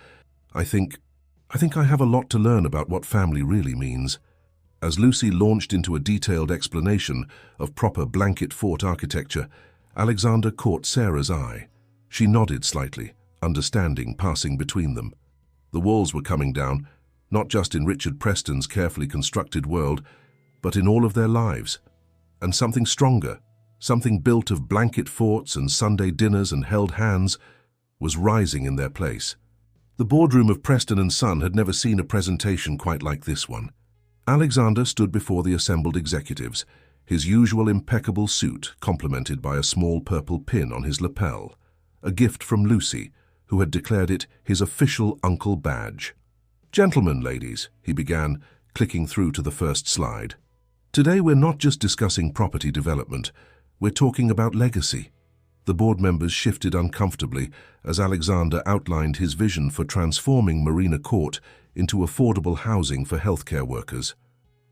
I think I have a lot to learn about what family really means." As Lucy launched into a detailed explanation of proper blanket fort architecture, Alexander caught Sarah's eye. She nodded slightly, understanding passing between them. The walls were coming down, not just in Richard Preston's carefully constructed world, but in all of their lives. And something stronger, something built of blanket forts and Sunday dinners and held hands, was rising in their place. The boardroom of Preston and Son had never seen a presentation quite like this one. Alexander stood before the assembled executives, his usual impeccable suit complemented by a small purple pin on his lapel, a gift from Lucy, who had declared it his official uncle badge. "Gentlemen, ladies," he began, clicking through to the first slide. "Today we're not just discussing property development, we're talking about legacy." The board members shifted uncomfortably as Alexander outlined his vision for transforming Marina Court into affordable housing for healthcare workers.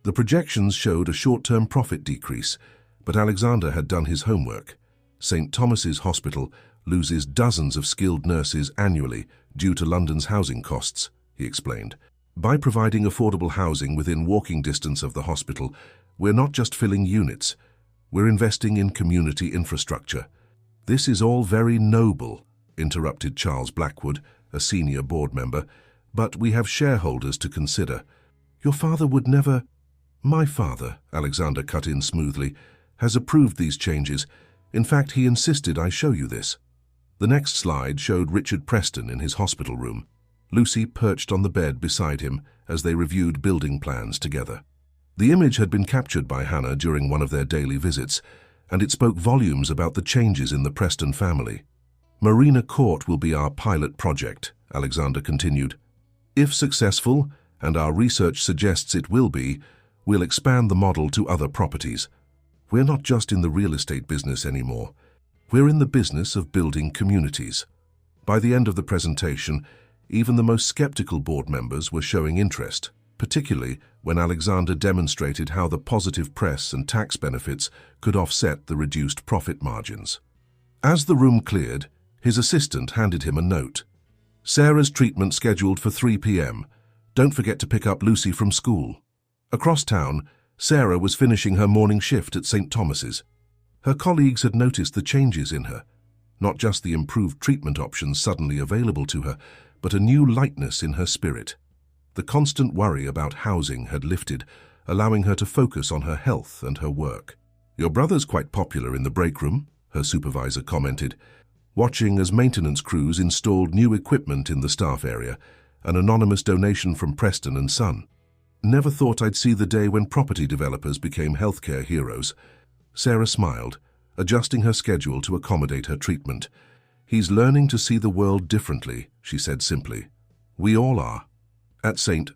The projections showed a short-term profit decrease, but Alexander had done his homework. St. Thomas's Hospital loses dozens of skilled nurses annually due to London's housing costs, he explained. By providing affordable housing within walking distance of the hospital, we're not just filling units, we're investing in community infrastructure. "This is all very noble," interrupted Charles Blackwood, a senior board member, "but we have shareholders to consider. Your father would never—" "My father," Alexander cut in smoothly, "has approved these changes. In fact, he insisted I show you this." The next slide showed Richard Preston in his hospital room. Lucy perched on the bed beside him as they reviewed building plans together. The image had been captured by Hannah during one of their daily visits, and it spoke volumes about the changes in the Preston family. "Marina Court will be our pilot project," Alexander continued. "If successful, and our research suggests it will be, we'll expand the model to other properties. We're not just in the real estate business anymore. We're in the business of building communities." By the end of the presentation, even the most skeptical board members were showing interest, particularly when Alexander demonstrated how the positive press and tax benefits could offset the reduced profit margins. As the room cleared, his assistant handed him a note. "Sarah's treatment scheduled for 3 p.m. Don't forget to pick up Lucy from school." Across town, Sarah was finishing her morning shift at St. Thomas's. Her colleagues had noticed the changes in her, not just the improved treatment options suddenly available to her, but a new lightness in her spirit. The constant worry about housing had lifted, allowing her to focus on her health and her work. "Your brother's quite popular in the break room," her supervisor commented, watching as maintenance crews installed new equipment in the staff area, an anonymous donation from Preston and Son. "Never thought I'd see the day when property developers became healthcare heroes." Sarah smiled, adjusting her schedule to accommodate her treatment. "He's learning to see the world differently," she said simply. "We all are." At St.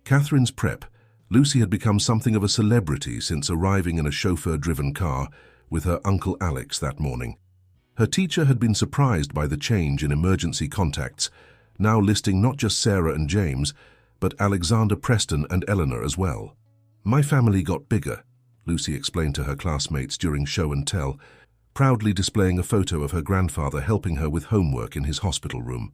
Catherine's Prep, Lucy had become something of a celebrity since arriving in a chauffeur-driven car with her Uncle Alex that morning. Her teacher had been surprised by the change in emergency contacts, now listing not just Sarah and James, but Alexander Preston and Eleanor as well. "My family got bigger," Lucy explained to her classmates during show and tell, proudly displaying a photo of her grandfather helping her with homework in his hospital room.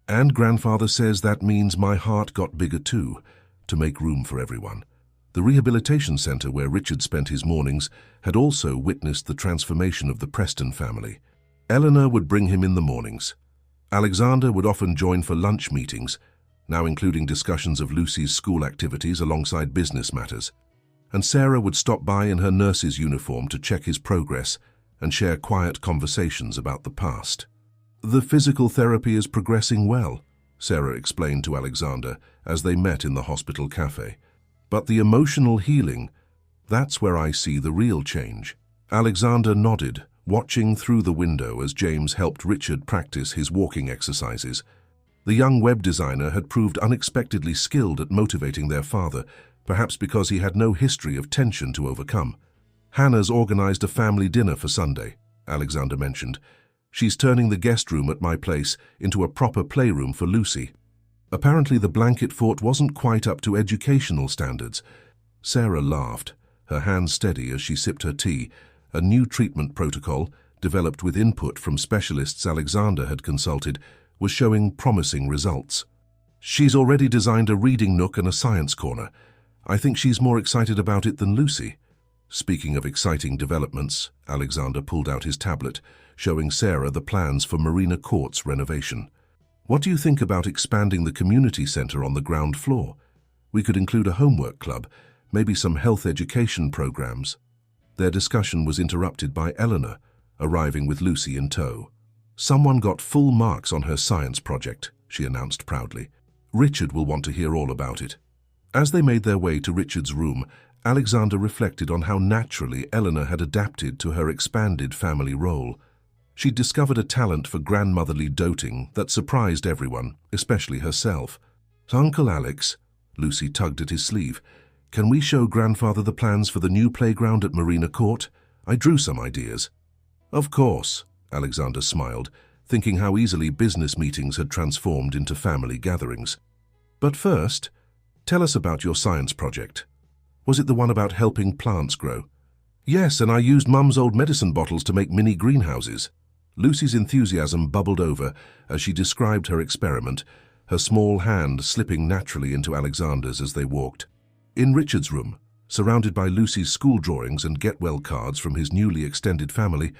"And grandfather says that means my heart got bigger too, to make room for everyone." The rehabilitation center where Richard spent his mornings had also witnessed the transformation of the Preston family. Eleanor would bring him in the mornings. Alexander would often join for lunch meetings, now including discussions of Lucy's school activities alongside business matters. And Sarah would stop by in her nurse's uniform to check his progress and share quiet conversations about the past. "The physical therapy is progressing well," Sarah explained to Alexander as they met in the hospital cafe. "But the emotional healing, that's where I see the real change." Alexander nodded, watching through the window as James helped Richard practice his walking exercises. The young web designer had proved unexpectedly skilled at motivating their father, perhaps because he had no history of tension to overcome. "Hannah's organized a family dinner for Sunday," Alexander mentioned. "She's turning the guest room at my place into a proper playroom for Lucy." Apparently the blanket fort wasn't quite up to educational standards. Sarah laughed, her hands steady as she sipped her tea. A new treatment protocol, developed with input from specialists Alexander had consulted, was showing promising results. "She's already designed a reading nook and a science corner. I think she's more excited about it than Lucy." Speaking of exciting developments, Alexander pulled out his tablet, showing Sarah the plans for Marina Court's renovation. "What do you think about expanding the community center on the ground floor? We could include a homework club, maybe some health education programs." Their discussion was interrupted by Eleanor, arriving with Lucy in tow. "Someone got full marks on her science project," she announced proudly. "Richard will want to hear all about it." As they made their way to Richard's room, Alexander reflected on how naturally Eleanor had adapted to her expanded family role. She'd discovered a talent for grandmotherly doting that surprised everyone, especially herself. "Uncle Alex," Lucy tugged at his sleeve, "can we show Grandfather the plans for the new playground at Marina Court? I drew some ideas." "Of course," Alexander smiled, thinking how easily business meetings had transformed into family gatherings. "But first, tell us about your science project. Was it the one about helping plants grow?" "Yes, and I used Mum's old medicine bottles to make mini greenhouses." Lucy's enthusiasm bubbled over as she described her experiment, her small hand slipping naturally into Alexander's as they walked. In Richard's room, surrounded by Lucy's school drawings and get-well cards from his newly extended family,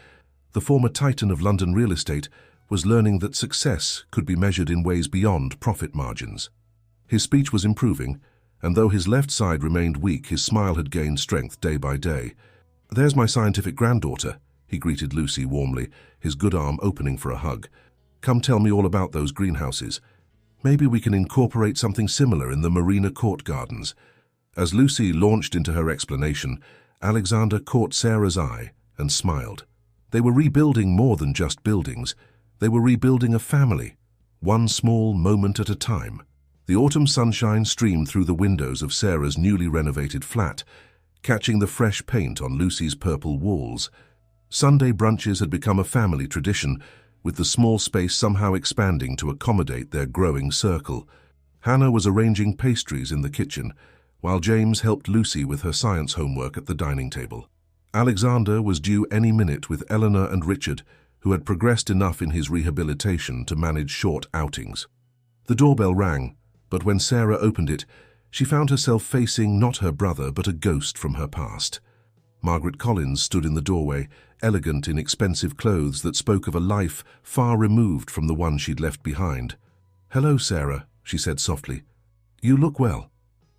the former titan of London real estate was learning that success could be measured in ways beyond profit margins. His speech was improving, and though his left side remained weak, his smile had gained strength day by day. "There's my scientific granddaughter," he greeted Lucy warmly, his good arm opening for a hug. "Come tell me all about those greenhouses. Maybe we can incorporate something similar in the Marina Court gardens." As Lucy launched into her explanation, Alexander caught Sarah's eye and smiled. They were rebuilding more than just buildings. They were rebuilding a family, one small moment at a time. The autumn sunshine streamed through the windows of Sarah's newly renovated flat, catching the fresh paint on Lucy's purple walls. Sunday brunches had become a family tradition, with the small space somehow expanding to accommodate their growing circle. Hannah was arranging pastries in the kitchen, while James helped Lucy with her science homework at the dining table. Alexander was due any minute with Eleanor and Richard, who had progressed enough in his rehabilitation to manage short outings. The doorbell rang, but when Sarah opened it, she found herself facing not her brother but a ghost from her past. Margaret Collins stood in the doorway, elegant in expensive clothes that spoke of a life far removed from the one she'd left behind. "Hello, Sarah," she said softly. "You look well."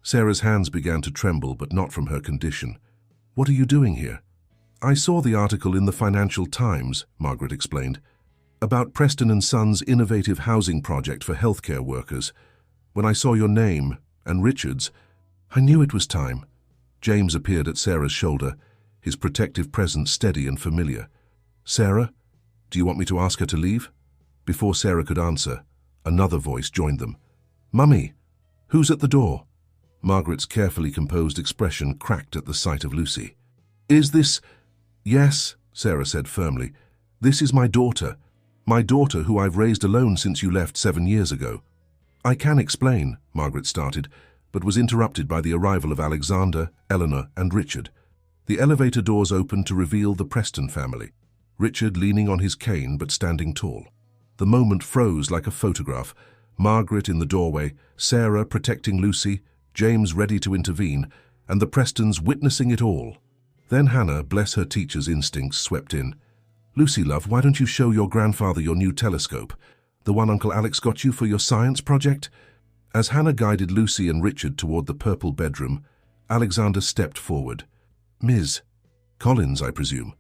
Sarah's hands began to tremble, but not from her condition. "What are you doing here?" "I saw the article in the Financial Times," Margaret explained, "about Preston and Sons' innovative housing project for healthcare workers. When I saw your name, and Richard's, I knew it was time." James appeared at Sarah's shoulder, his protective presence steady and familiar. "Sarah, do you want me to ask her to leave?" Before Sarah could answer, another voice joined them. "Mummy, who's at the door?" Margaret's carefully composed expression cracked at the sight of Lucy. "Is this—" "Yes," Sarah said firmly. "This is my daughter who I've raised alone since you left 7 years ago." "I can explain," Margaret started, but was interrupted by the arrival of Alexander, Eleanor, and Richard. The elevator doors opened to reveal the Preston family, Richard leaning on his cane but standing tall. The moment froze like a photograph, Margaret in the doorway, Sarah protecting Lucy, James ready to intervene, and the Prestons witnessing it all. Then Hannah, bless her teacher's instincts, swept in. "Lucy, love, why don't you show your grandfather your new telescope? The one Uncle Alex got you for your science project?" As Hannah guided Lucy and Richard toward the purple bedroom, Alexander stepped forward. "Ms. Collins, I presume?"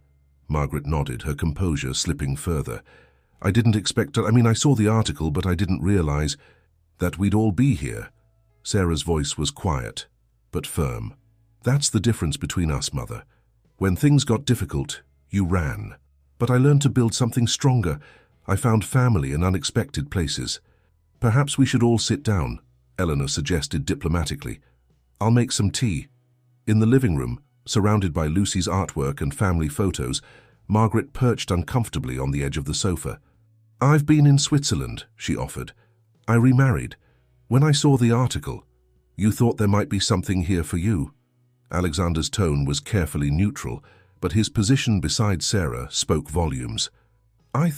Margaret nodded, her composure slipping further. "I didn't expect to— I saw the article, but I didn't realize that we'd all be here." Sarah's voice was quiet, but firm. "That's the difference between us, Mother. When things got difficult, you ran. But I learned to build something stronger. I found family in unexpected places." Perhaps we should all sit down, Eleanor suggested diplomatically. I'll make some tea. In the living room, surrounded by Lucy's artwork and family photos, Margaret perched uncomfortably on the edge of the sofa. I've been in Switzerland, she offered. I remarried. When I saw the article, you thought there might be something here for you. Alexander's tone was carefully neutral, but his position beside Sarah spoke volumes. I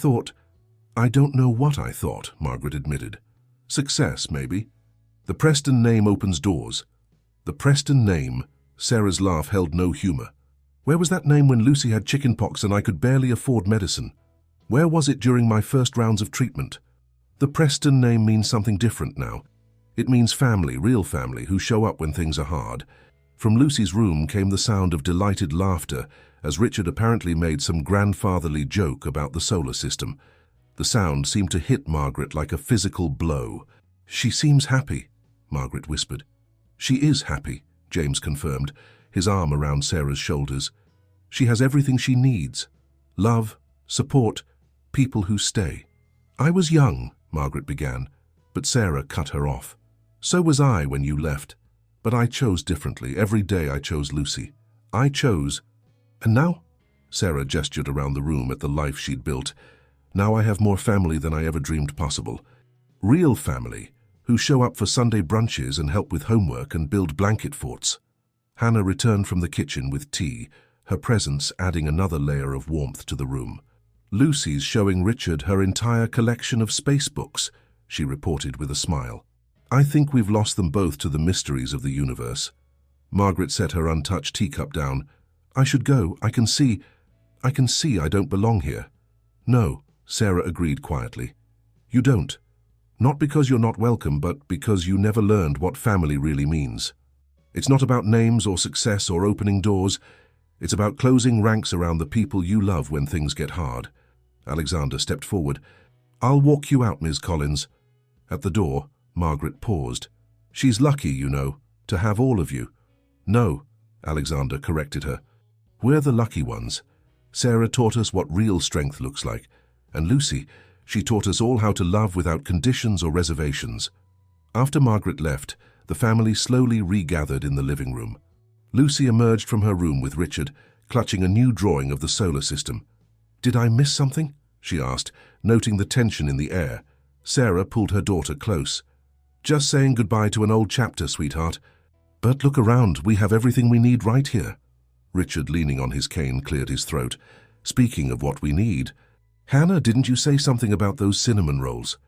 don't know what I thought, Margaret admitted. Success, maybe. The Preston name opens doors. The Preston name? Sarah's laugh held no humor. Where was that name when Lucy had chickenpox and I could barely afford medicine? Where was it during my first rounds of treatment? The Preston name means something different now. It means family, real family, who show up when things are hard. From Lucy's room came the sound of delighted laughter as Richard apparently made some grandfatherly joke about the solar system. The sound seemed to hit Margaret like a physical blow. She seems happy, Margaret whispered. She is happy, James confirmed, his arm around Sarah's shoulders. She has everything she needs. Love, support, people who stay. I was young, Margaret began, but Sarah cut her off. So was I when you left. But I chose differently. Every day I chose Lucy. I chose. And now? Sarah gestured around the room at the life she'd built. Now I have more family than I ever dreamed possible. Real family, who show up for Sunday brunches and help with homework and build blanket forts. Hannah returned from the kitchen with tea, her presence adding another layer of warmth to the room. Lucy's showing Richard her entire collection of space books, she reported with a smile. I think we've lost them both to the mysteries of the universe. Margaret set her untouched teacup down. I should go. I can see I don't belong here. No, Sarah agreed quietly. You don't. Not because you're not welcome, but because you never learned what family really means. It's not about names or success or opening doors. It's about closing ranks around the people you love when things get hard. Alexander stepped forward. I'll walk you out, Ms. Collins. At the door, Margaret paused. She's lucky, you know, to have all of you. No, Alexander corrected her. We're the lucky ones. Sarah taught us what real strength looks like. And Lucy, she taught us all how to love without conditions or reservations. After Margaret left, the family slowly regathered in the living room. Lucy emerged from her room with Richard, clutching a new drawing of the solar system. Did I miss something? She asked, noting the tension in the air. Sarah pulled her daughter close. Just saying goodbye to an old chapter, sweetheart. But look around, we have everything we need right here. Richard, leaning on his cane, cleared his throat. Speaking of what we need, Hannah, didn't you say something about those cinnamon rolls?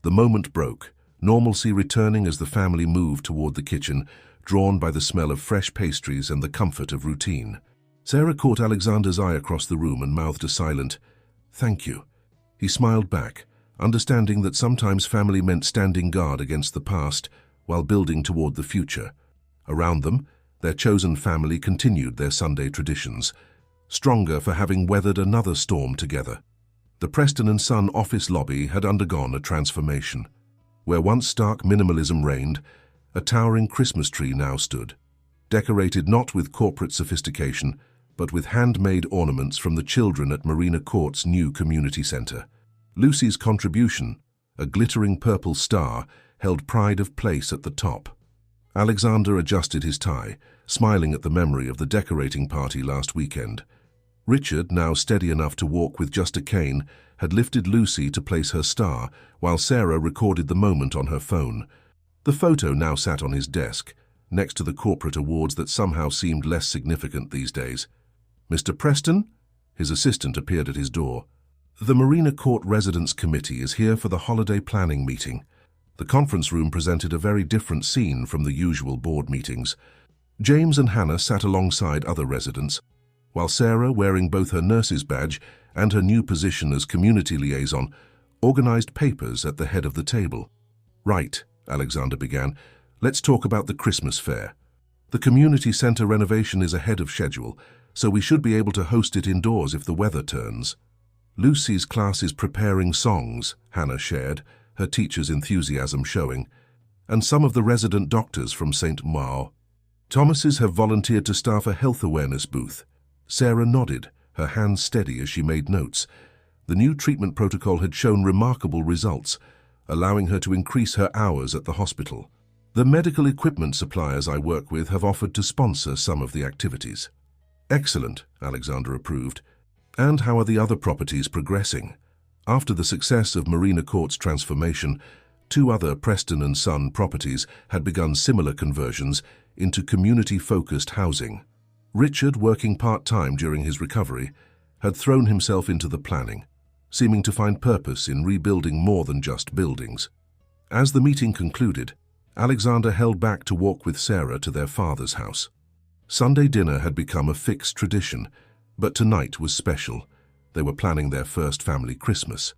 The moment broke, normalcy returning as the family moved toward the kitchen, drawn by the smell of fresh pastries and the comfort of routine. Sarah caught Alexander's eye across the room and mouthed a silent, "Thank you." He smiled back, understanding that sometimes family meant standing guard against the past while building toward the future. Around them, their chosen family continued their Sunday traditions, stronger for having weathered another storm together. The Preston & Son office lobby had undergone a transformation. Where once stark minimalism reigned, a towering Christmas tree now stood, decorated not with corporate sophistication, but with handmade ornaments from the children at Marina Court's new community center. Lucy's contribution, a glittering purple star, held pride of place at the top. Alexander adjusted his tie, smiling at the memory of the decorating party last weekend. Richard, now steady enough to walk with just a cane, had lifted Lucy to place her star, while Sarah recorded the moment on her phone. The photo now sat on his desk, next to the corporate awards that somehow seemed less significant these days. Mr. Preston? His assistant appeared at his door. The Marina Court Residence Committee is here for the holiday planning meeting. The conference room presented a very different scene from the usual board meetings. James and Hannah sat alongside other residents, while Sarah, wearing both her nurse's badge and her new position as community liaison, organized papers at the head of the table. Right, Alexander began. Let's talk about the Christmas fair. The community center renovation is ahead of schedule, so we should be able to host it indoors if the weather turns. Lucy's class is preparing songs, Hannah shared, her teacher's enthusiasm showing, and some of the resident doctors from St. Mao. Thomas's have volunteered to staff a health awareness booth. Sarah nodded, her hands steady as she made notes. The new treatment protocol had shown remarkable results. allowing her to increase her hours at the hospital. The medical equipment suppliers I work with have offered to sponsor some of the activities. Excellent, Alexander approved. And how are the other properties progressing? After the success of Marina Court's transformation, 2 other Preston & Son properties had begun similar conversions into community-focused housing. Richard, working part-time during his recovery, had thrown himself into the planning, seeming to find purpose in rebuilding more than just buildings. As the meeting concluded, Alexander held back to walk with Sarah to their father's house. Sunday dinner had become a fixed tradition, but tonight was special. They were planning their first family Christmas.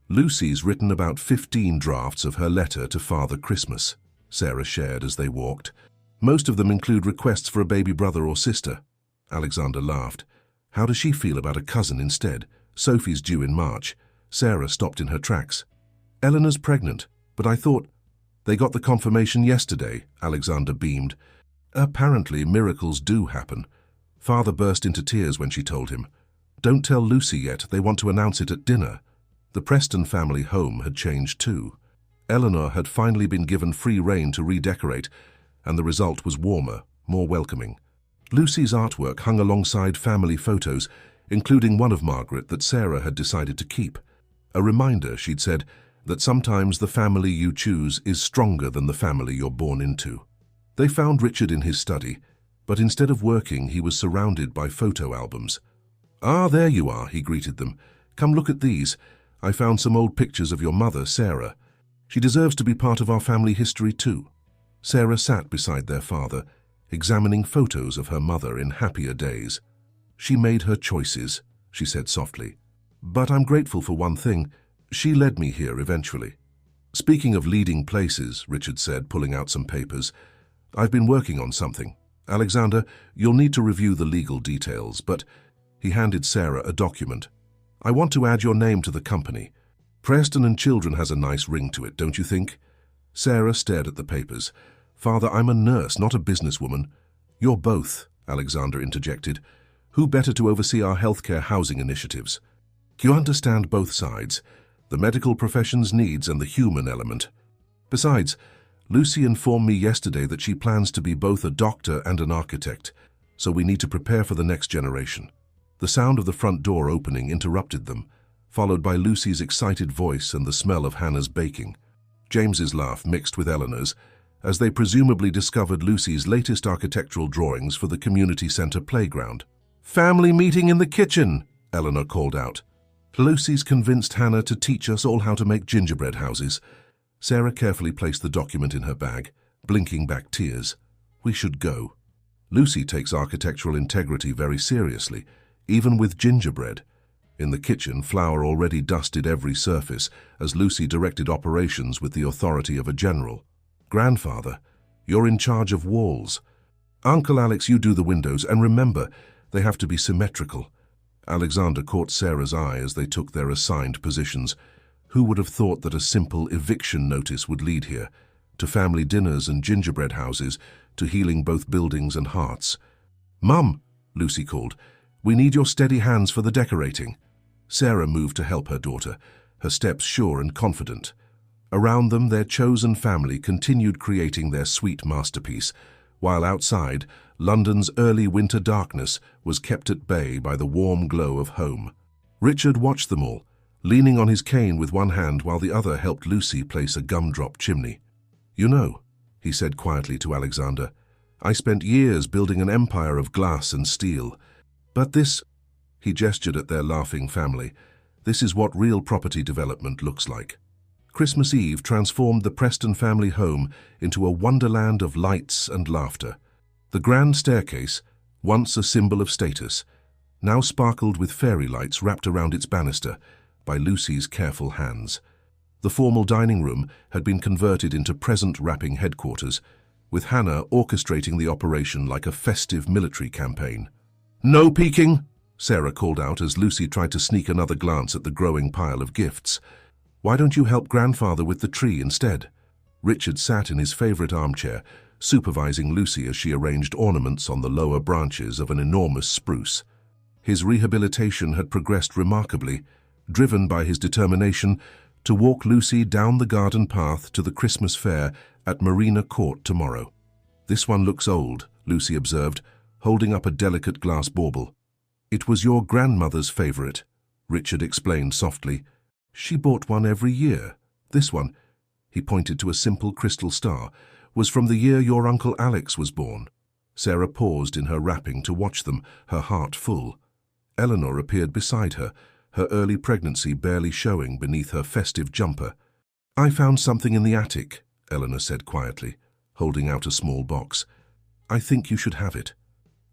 Lucy's written about 15 drafts of her letter to Father Christmas, Sarah shared as they walked. Most of them include requests for a baby brother or sister. Alexander laughed. How does she feel about a cousin instead? Sophie's due in March. Sarah stopped in her tracks. Eleanor's pregnant, but I thought... They got the confirmation yesterday, Alexander beamed. Apparently miracles do happen. Father burst into tears when she told him. Don't tell Lucy yet, they want to announce it at dinner. The Preston family home had changed too. Eleanor had finally been given free rein to redecorate, and the result was warmer, more welcoming. Lucy's artwork hung alongside family photos, including one of Margaret that Sarah had decided to keep. A reminder, she'd said, that sometimes the family you choose is stronger than the family you're born into. They found Richard in his study, but instead of working, he was surrounded by photo albums. Ah, there you are, he greeted them. Come look at these. I found some old pictures of your mother, Sarah. She deserves to be part of our family history too. Sarah sat beside their father, examining photos of her mother in happier days. She made her choices, she said softly. But I'm grateful for one thing. She led me here eventually. Speaking of leading places, Richard said, pulling out some papers, I've been working on something. Alexander, you'll need to review the legal details, but... He handed Sarah a document. I want to add your name to the company. Preston & Children has a nice ring to it, don't you think? Sarah stared at the papers. Father, I'm a nurse, not a businesswoman. You're both, Alexander interjected. Who better to oversee our healthcare housing initiatives? You understand both sides, the medical profession's needs and the human element. Besides, Lucy informed me yesterday that she plans to be both a doctor and an architect, so we need to prepare for the next generation. The sound of the front door opening interrupted them, followed by Lucy's excited voice and the smell of Hannah's baking. James's laugh mixed with Eleanor's, as they presumably discovered Lucy's latest architectural drawings for the community center playground. Family meeting in the kitchen, Eleanor called out. Lucy's convinced Hannah to teach us all how to make gingerbread houses. Sarah carefully placed the document in her bag, blinking back tears. We should go. Lucy takes architectural integrity very seriously, even with gingerbread. In the kitchen, flour already dusted every surface as Lucy directed operations with the authority of a general. Grandfather, you're in charge of walls. Uncle Alex, you do the windows, and remember, they have to be symmetrical. Alexander caught Sarah's eye as they took their assigned positions. Who would have thought that a simple eviction notice would lead here, to family dinners and gingerbread houses, to healing both buildings and hearts? Mum, Lucy called, we need your steady hands for the decorating. Sarah moved to help her daughter, her steps sure and confident. Around them, their chosen family continued creating their sweet masterpiece, while outside, London's early winter darkness was kept at bay by the warm glow of home. Richard watched them all, leaning on his cane with one hand while the other helped Lucy place a gumdrop chimney. You know, he said quietly to Alexander, I spent years building an empire of glass and steel. But this, he gestured at their laughing family, this is what real property development looks like. Christmas Eve transformed the Preston family home into a wonderland of lights and laughter. The grand staircase, once a symbol of status, now sparkled with fairy lights wrapped around its banister by Lucy's careful hands. The formal dining room had been converted into present-wrapping headquarters, with Hannah orchestrating the operation like a festive military campaign. No peeking, Sarah called out as Lucy tried to sneak another glance at the growing pile of gifts. Why don't you help Grandfather with the tree instead? Richard sat in his favorite armchair, supervising Lucy as she arranged ornaments on the lower branches of an enormous spruce. His rehabilitation had progressed remarkably, driven by his determination to walk Lucy down the garden path to the Christmas fair at Marina Court tomorrow. This one looks old, Lucy observed, holding up a delicate glass bauble. It was your grandmother's favorite, Richard explained softly. She bought one every year. This one, he pointed to a simple crystal star, was from the year your Uncle Alex was born. Sarah paused in her wrapping to watch them, her heart full. Eleanor appeared beside her, her early pregnancy barely showing beneath her festive jumper. I found something in the attic, Eleanor said quietly, holding out a small box. I think you should have it.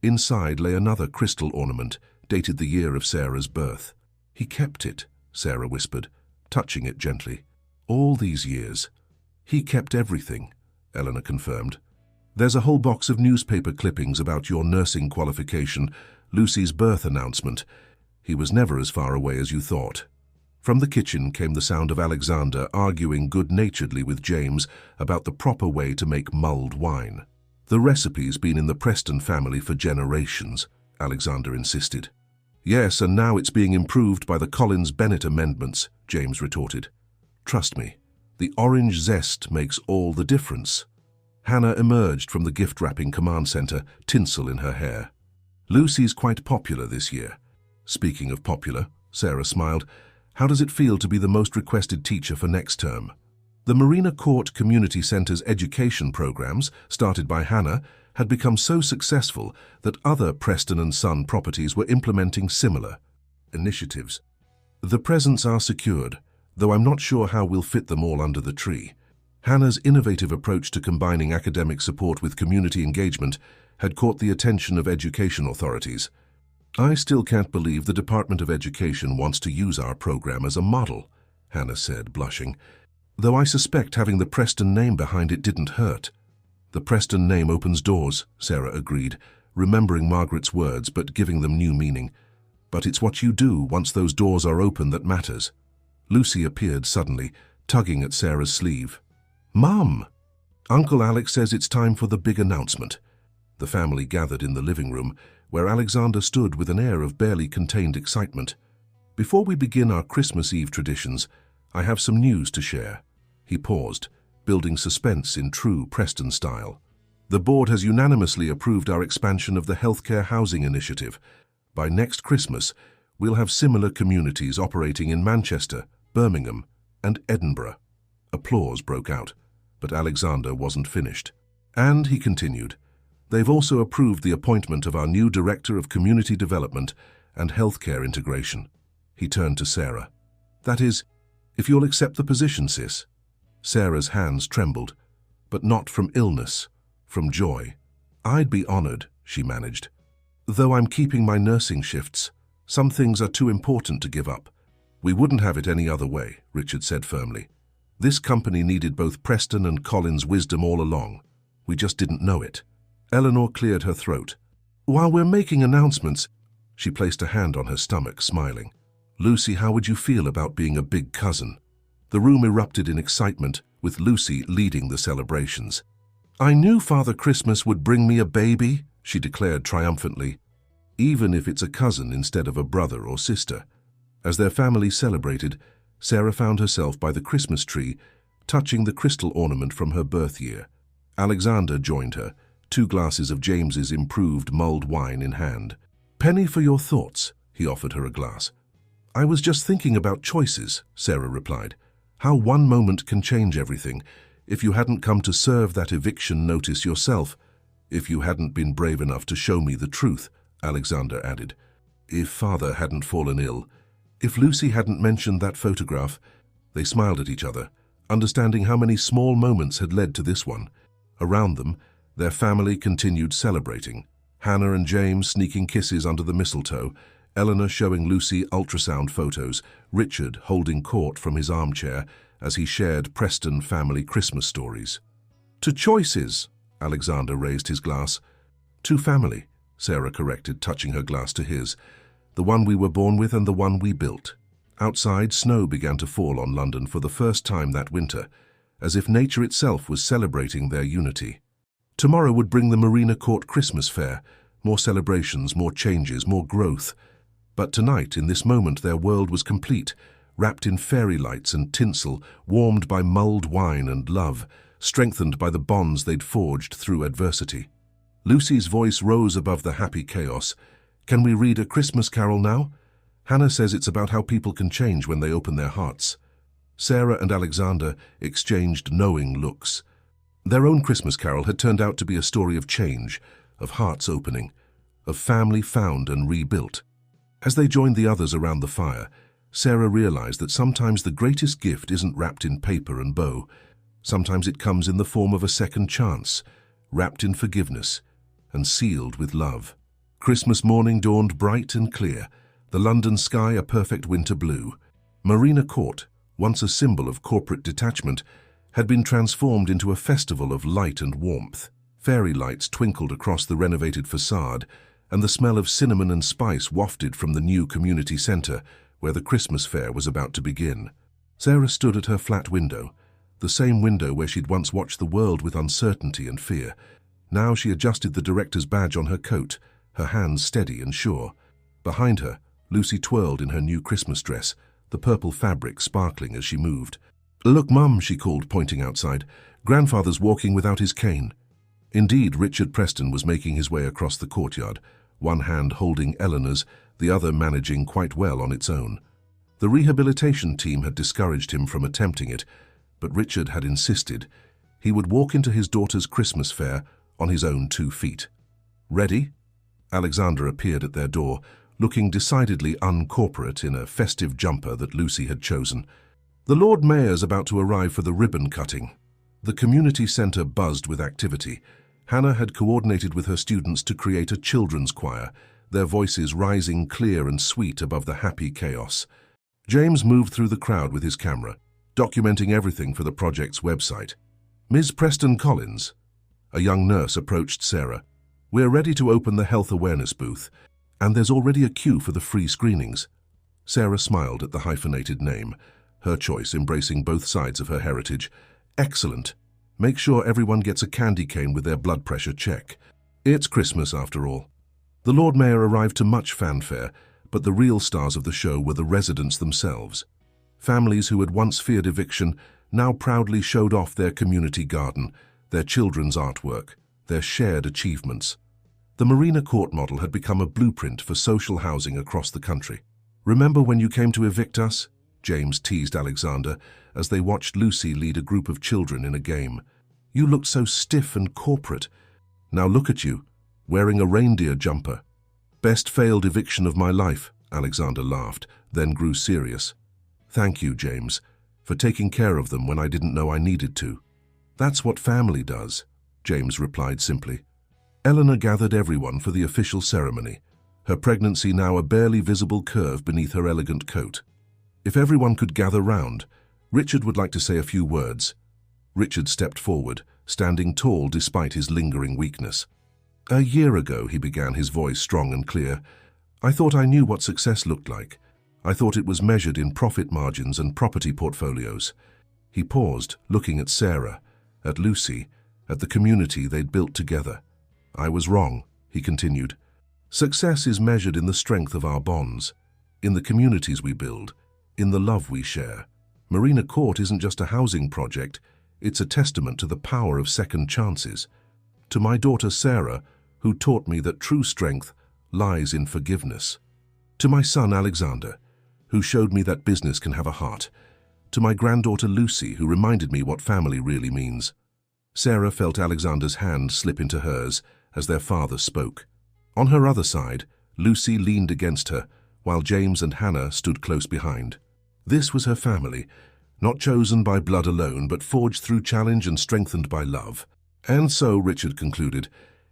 Inside lay another crystal ornament, dated the year of Sarah's birth. He kept it, Sarah whispered, touching it gently. All these years. He kept everything, Eleanor confirmed. There's a whole box of newspaper clippings about your nursing qualification, Lucy's birth announcement. He was never as far away as you thought. From the kitchen came the sound of Alexander arguing good-naturedly with James about the proper way to make mulled wine. The recipe's been in the Preston family for generations, Alexander insisted. Yes, and now it's being improved by the Collins-Bennett amendments, James retorted. Trust me, the orange zest makes all the difference. Hannah emerged from the gift-wrapping command center, tinsel in her hair. Lucy's quite popular this year. Speaking of popular, Sarah smiled, how does it feel to be the most requested teacher for next term? The Marina Court Community Center's education programs, started by Hannah, had become so successful that other Preston & Son properties were implementing similar initiatives. The presents are secured, though I'm not sure how we'll fit them all under the tree. Hannah's innovative approach to combining academic support with community engagement had caught the attention of education authorities. I still can't believe the Department of Education wants to use our program as a model, Hannah said, blushing, though I suspect having the Preston name behind it didn't hurt. The Preston name opens doors, Sarah agreed, remembering Margaret's words but giving them new meaning. But it's what you do once those doors are open that matters. Lucy appeared suddenly, tugging at Sarah's sleeve. Mum! Uncle Alex says it's time for the big announcement. The family gathered in the living room, where Alexander stood with an air of barely contained excitement. Before we begin our Christmas Eve traditions, I have some news to share. He paused, building suspense in true Preston style. The board has unanimously approved our expansion of the healthcare housing initiative. By next Christmas, we'll have similar communities operating in Manchester, Birmingham, and Edinburgh. Applause broke out, but Alexander wasn't finished. And, he continued, they've also approved the appointment of our new Director of Community Development and Healthcare Integration. He turned to Sarah. That is, if you'll accept the position, sis. Sarah's hands trembled, but not from illness, from joy. I'd be honored, she managed. Though I'm keeping my nursing shifts, some things are too important to give up. We wouldn't have it any other way, Richard said firmly. This company needed both Preston and Collins' wisdom all along. We just didn't know it. Eleanor cleared her throat. While we're making announcements, she placed a hand on her stomach, smiling. Lucy, how would you feel about being a big cousin? The room erupted in excitement, with Lucy leading the celebrations. I knew Father Christmas would bring me a baby, she declared triumphantly, even if it's a cousin instead of a brother or sister. As their family celebrated, Sarah found herself by the Christmas tree, touching the crystal ornament from her birth year. Alexander joined her, 2 glasses of James's improved mulled wine in hand. Penny for your thoughts, he offered her a glass. I was just thinking about choices, Sarah replied. How one moment can change everything. If you hadn't come to serve that eviction notice yourself, if you hadn't been brave enough to show me the truth, Alexander added. If Father hadn't fallen ill, if Lucy hadn't mentioned that photograph. They smiled at each other, understanding how many small moments had led to this one. Around them, their family continued celebrating. Hannah and James sneaking kisses under the mistletoe, Eleanor showing Lucy ultrasound photos, Richard holding court from his armchair as he shared Preston family Christmas stories. To choices, Alexander raised his glass. To family, Sarah corrected, touching her glass to his. The one we were born with and the one we built. Outside, snow began to fall on London for the first time that winter, as if nature itself was celebrating their unity. Tomorrow would bring the Marina Court Christmas Fair, more celebrations, more changes, more growth. But tonight, in this moment, their world was complete, wrapped in fairy lights and tinsel, warmed by mulled wine and love, strengthened by the bonds they'd forged through adversity. Lucy's voice rose above the happy chaos. "Can we read A Christmas Carol now? Hannah says it's about how people can change when they open their hearts." Sarah and Alexander exchanged knowing looks. Their own Christmas Carol had turned out to be a story of change, of hearts opening, of family found and rebuilt. As they joined the others around the fire, Sarah realized that sometimes the greatest gift isn't wrapped in paper and bow. Sometimes it comes in the form of a second chance, wrapped in forgiveness and sealed with love. Christmas morning dawned bright and clear, the London sky a perfect winter blue. Marina Court, once a symbol of corporate detachment, had been transformed into a festival of light and warmth. Fairy lights twinkled across the renovated facade, and the smell of cinnamon and spice wafted from the new community centre, where the Christmas fair was about to begin. Sarah stood at her flat window, the same window where she'd once watched the world with uncertainty and fear. Now she adjusted the director's badge on her coat, her hands steady and sure. Behind her, Lucy twirled in her new Christmas dress, the purple fabric sparkling as she moved. "Look, Mum," she called, pointing outside. "Grandfather's walking without his cane." Indeed, Richard Preston was making his way across the courtyard, one hand holding Eleanor's, the other managing quite well on its own. The rehabilitation team had discouraged him from attempting it, but Richard had insisted he would walk into his daughter's Christmas fair on his own 2 feet. "Ready?" Alexander appeared at their door, looking decidedly uncorporate in a festive jumper that Lucy had chosen. "The Lord Mayor's about to arrive for the ribbon cutting." The community centre buzzed with activity. Hannah had coordinated with her students to create a children's choir, their voices rising clear and sweet above the happy chaos. James moved through the crowd with his camera, documenting everything for the project's website. "Ms. Preston Collins," a young nurse approached Sarah. "We're ready to open the health awareness booth, and there's already a queue for the free screenings." Sarah smiled at the hyphenated name, her choice embracing both sides of her heritage. "Excellent. Make sure everyone gets a candy cane with their blood pressure check. It's Christmas, after all." The Lord Mayor arrived to much fanfare, but the real stars of the show were the residents themselves. Families who had once feared eviction now proudly showed off their community garden, their children's artwork, their shared achievements. The Marina Court model had become a blueprint for social housing across the country. "Remember when you came to evict us?" James teased Alexander as they watched Lucy lead a group of children in a game. "You looked so stiff and corporate. Now look at you, wearing a reindeer jumper." "Best failed eviction of my life," Alexander laughed, then grew serious. "Thank you, James, for taking care of them when I didn't know I needed to." "That's what family does," James replied simply. Eleanor gathered everyone for the official ceremony, her pregnancy now a barely visible curve beneath her elegant coat. If everyone could gather round, Richard would like to say a few words. Richard stepped forward, standing tall despite his lingering weakness. "A year ago," he began, his voice strong and clear, "I thought I knew what success looked like. I thought it was measured in profit margins and property portfolios." He paused, looking at Sarah, at Lucy, at the community they'd built together. "I was wrong," he continued. "Success is measured in the strength of our bonds, in the communities we build, in the love we share. Marina Court isn't just a housing project, it's a testament to the power of second chances. To my daughter Sarah, who taught me that true strength lies in forgiveness. To my son Alexander, who showed me that business can have a heart. To my granddaughter Lucy, who reminded me what family really means." Sarah felt Alexander's hand slip into hers as their father spoke. On her other side, Lucy leaned against her, while James and Hannah stood close behind. This was her family, not chosen by blood alone, but forged through challenge and strengthened by love. "And so," Richard concluded,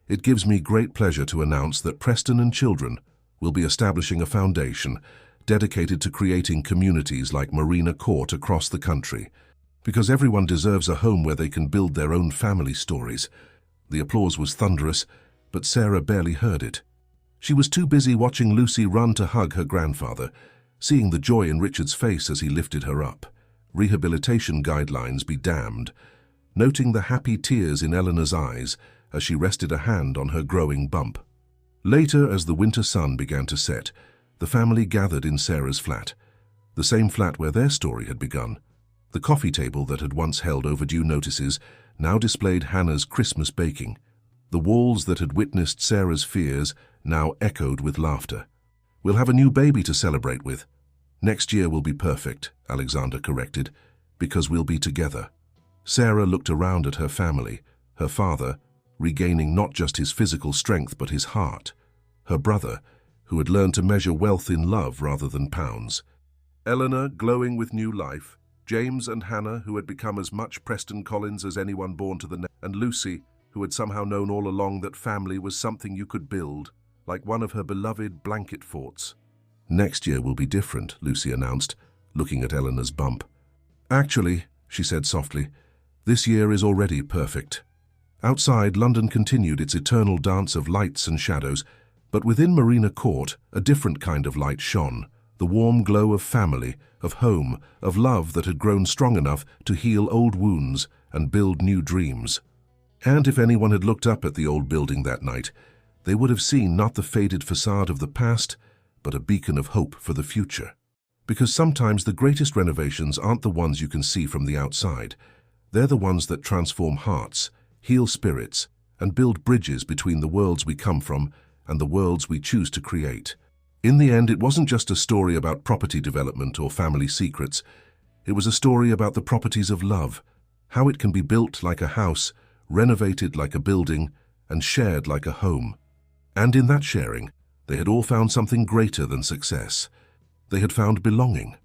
"it gives me great pleasure to announce that Preston and Children will be establishing a foundation dedicated to creating communities like Marina Court across the country, because everyone deserves a home where they can build their own family stories." The applause was thunderous, but Sarah barely heard it. She was too busy watching Lucy run to hug her grandfather, seeing the joy in Richard's face as he lifted her up. Rehabilitation guidelines be damned, noting the happy tears in Eleanor's eyes as she rested a hand on her growing bump. Later, as the winter sun began to set, the family gathered in Sarah's flat. the same flat where their story had begun. The coffee table that had once held overdue notices now displayed Hannah's Christmas baking. The walls that had witnessed Sarah's fears now echoed with laughter. "We'll have a new baby to celebrate with. Next year will be perfect," Alexander corrected, "because we'll be together." Sarah looked around at her family, her father, regaining not just his physical strength but his heart, her brother, who had learned to measure wealth in love rather than pounds, Eleanor glowing with new life, James and Hannah, who had become as much Preston Collins as anyone born to the and Lucy, who had somehow known all along that family was something you could build, like one of her beloved blanket forts. "Next year will be different," Lucy announced, looking at Eleanor's bump. "Actually," she said softly, "this year is already perfect." Outside, London continued its eternal dance of lights and shadows, but within Marina Court, a different kind of light shone, the warm glow of family, of home, of love that had grown strong enough to heal old wounds and build new dreams. And if anyone had looked up at the old building that night, they would have seen not the faded facade of the past, but a beacon of hope for the future. Because sometimes the greatest renovations aren't the ones you can see from the outside. They're the ones that transform hearts, heal spirits, and build bridges between the worlds we come from and the worlds we choose to create. In the end, it wasn't just a story about property development or family secrets. It was a story about the properties of love, how it can be built like a house, renovated like a building, and shared like a home. And in that sharing, they had all found something greater than success. They had found belonging.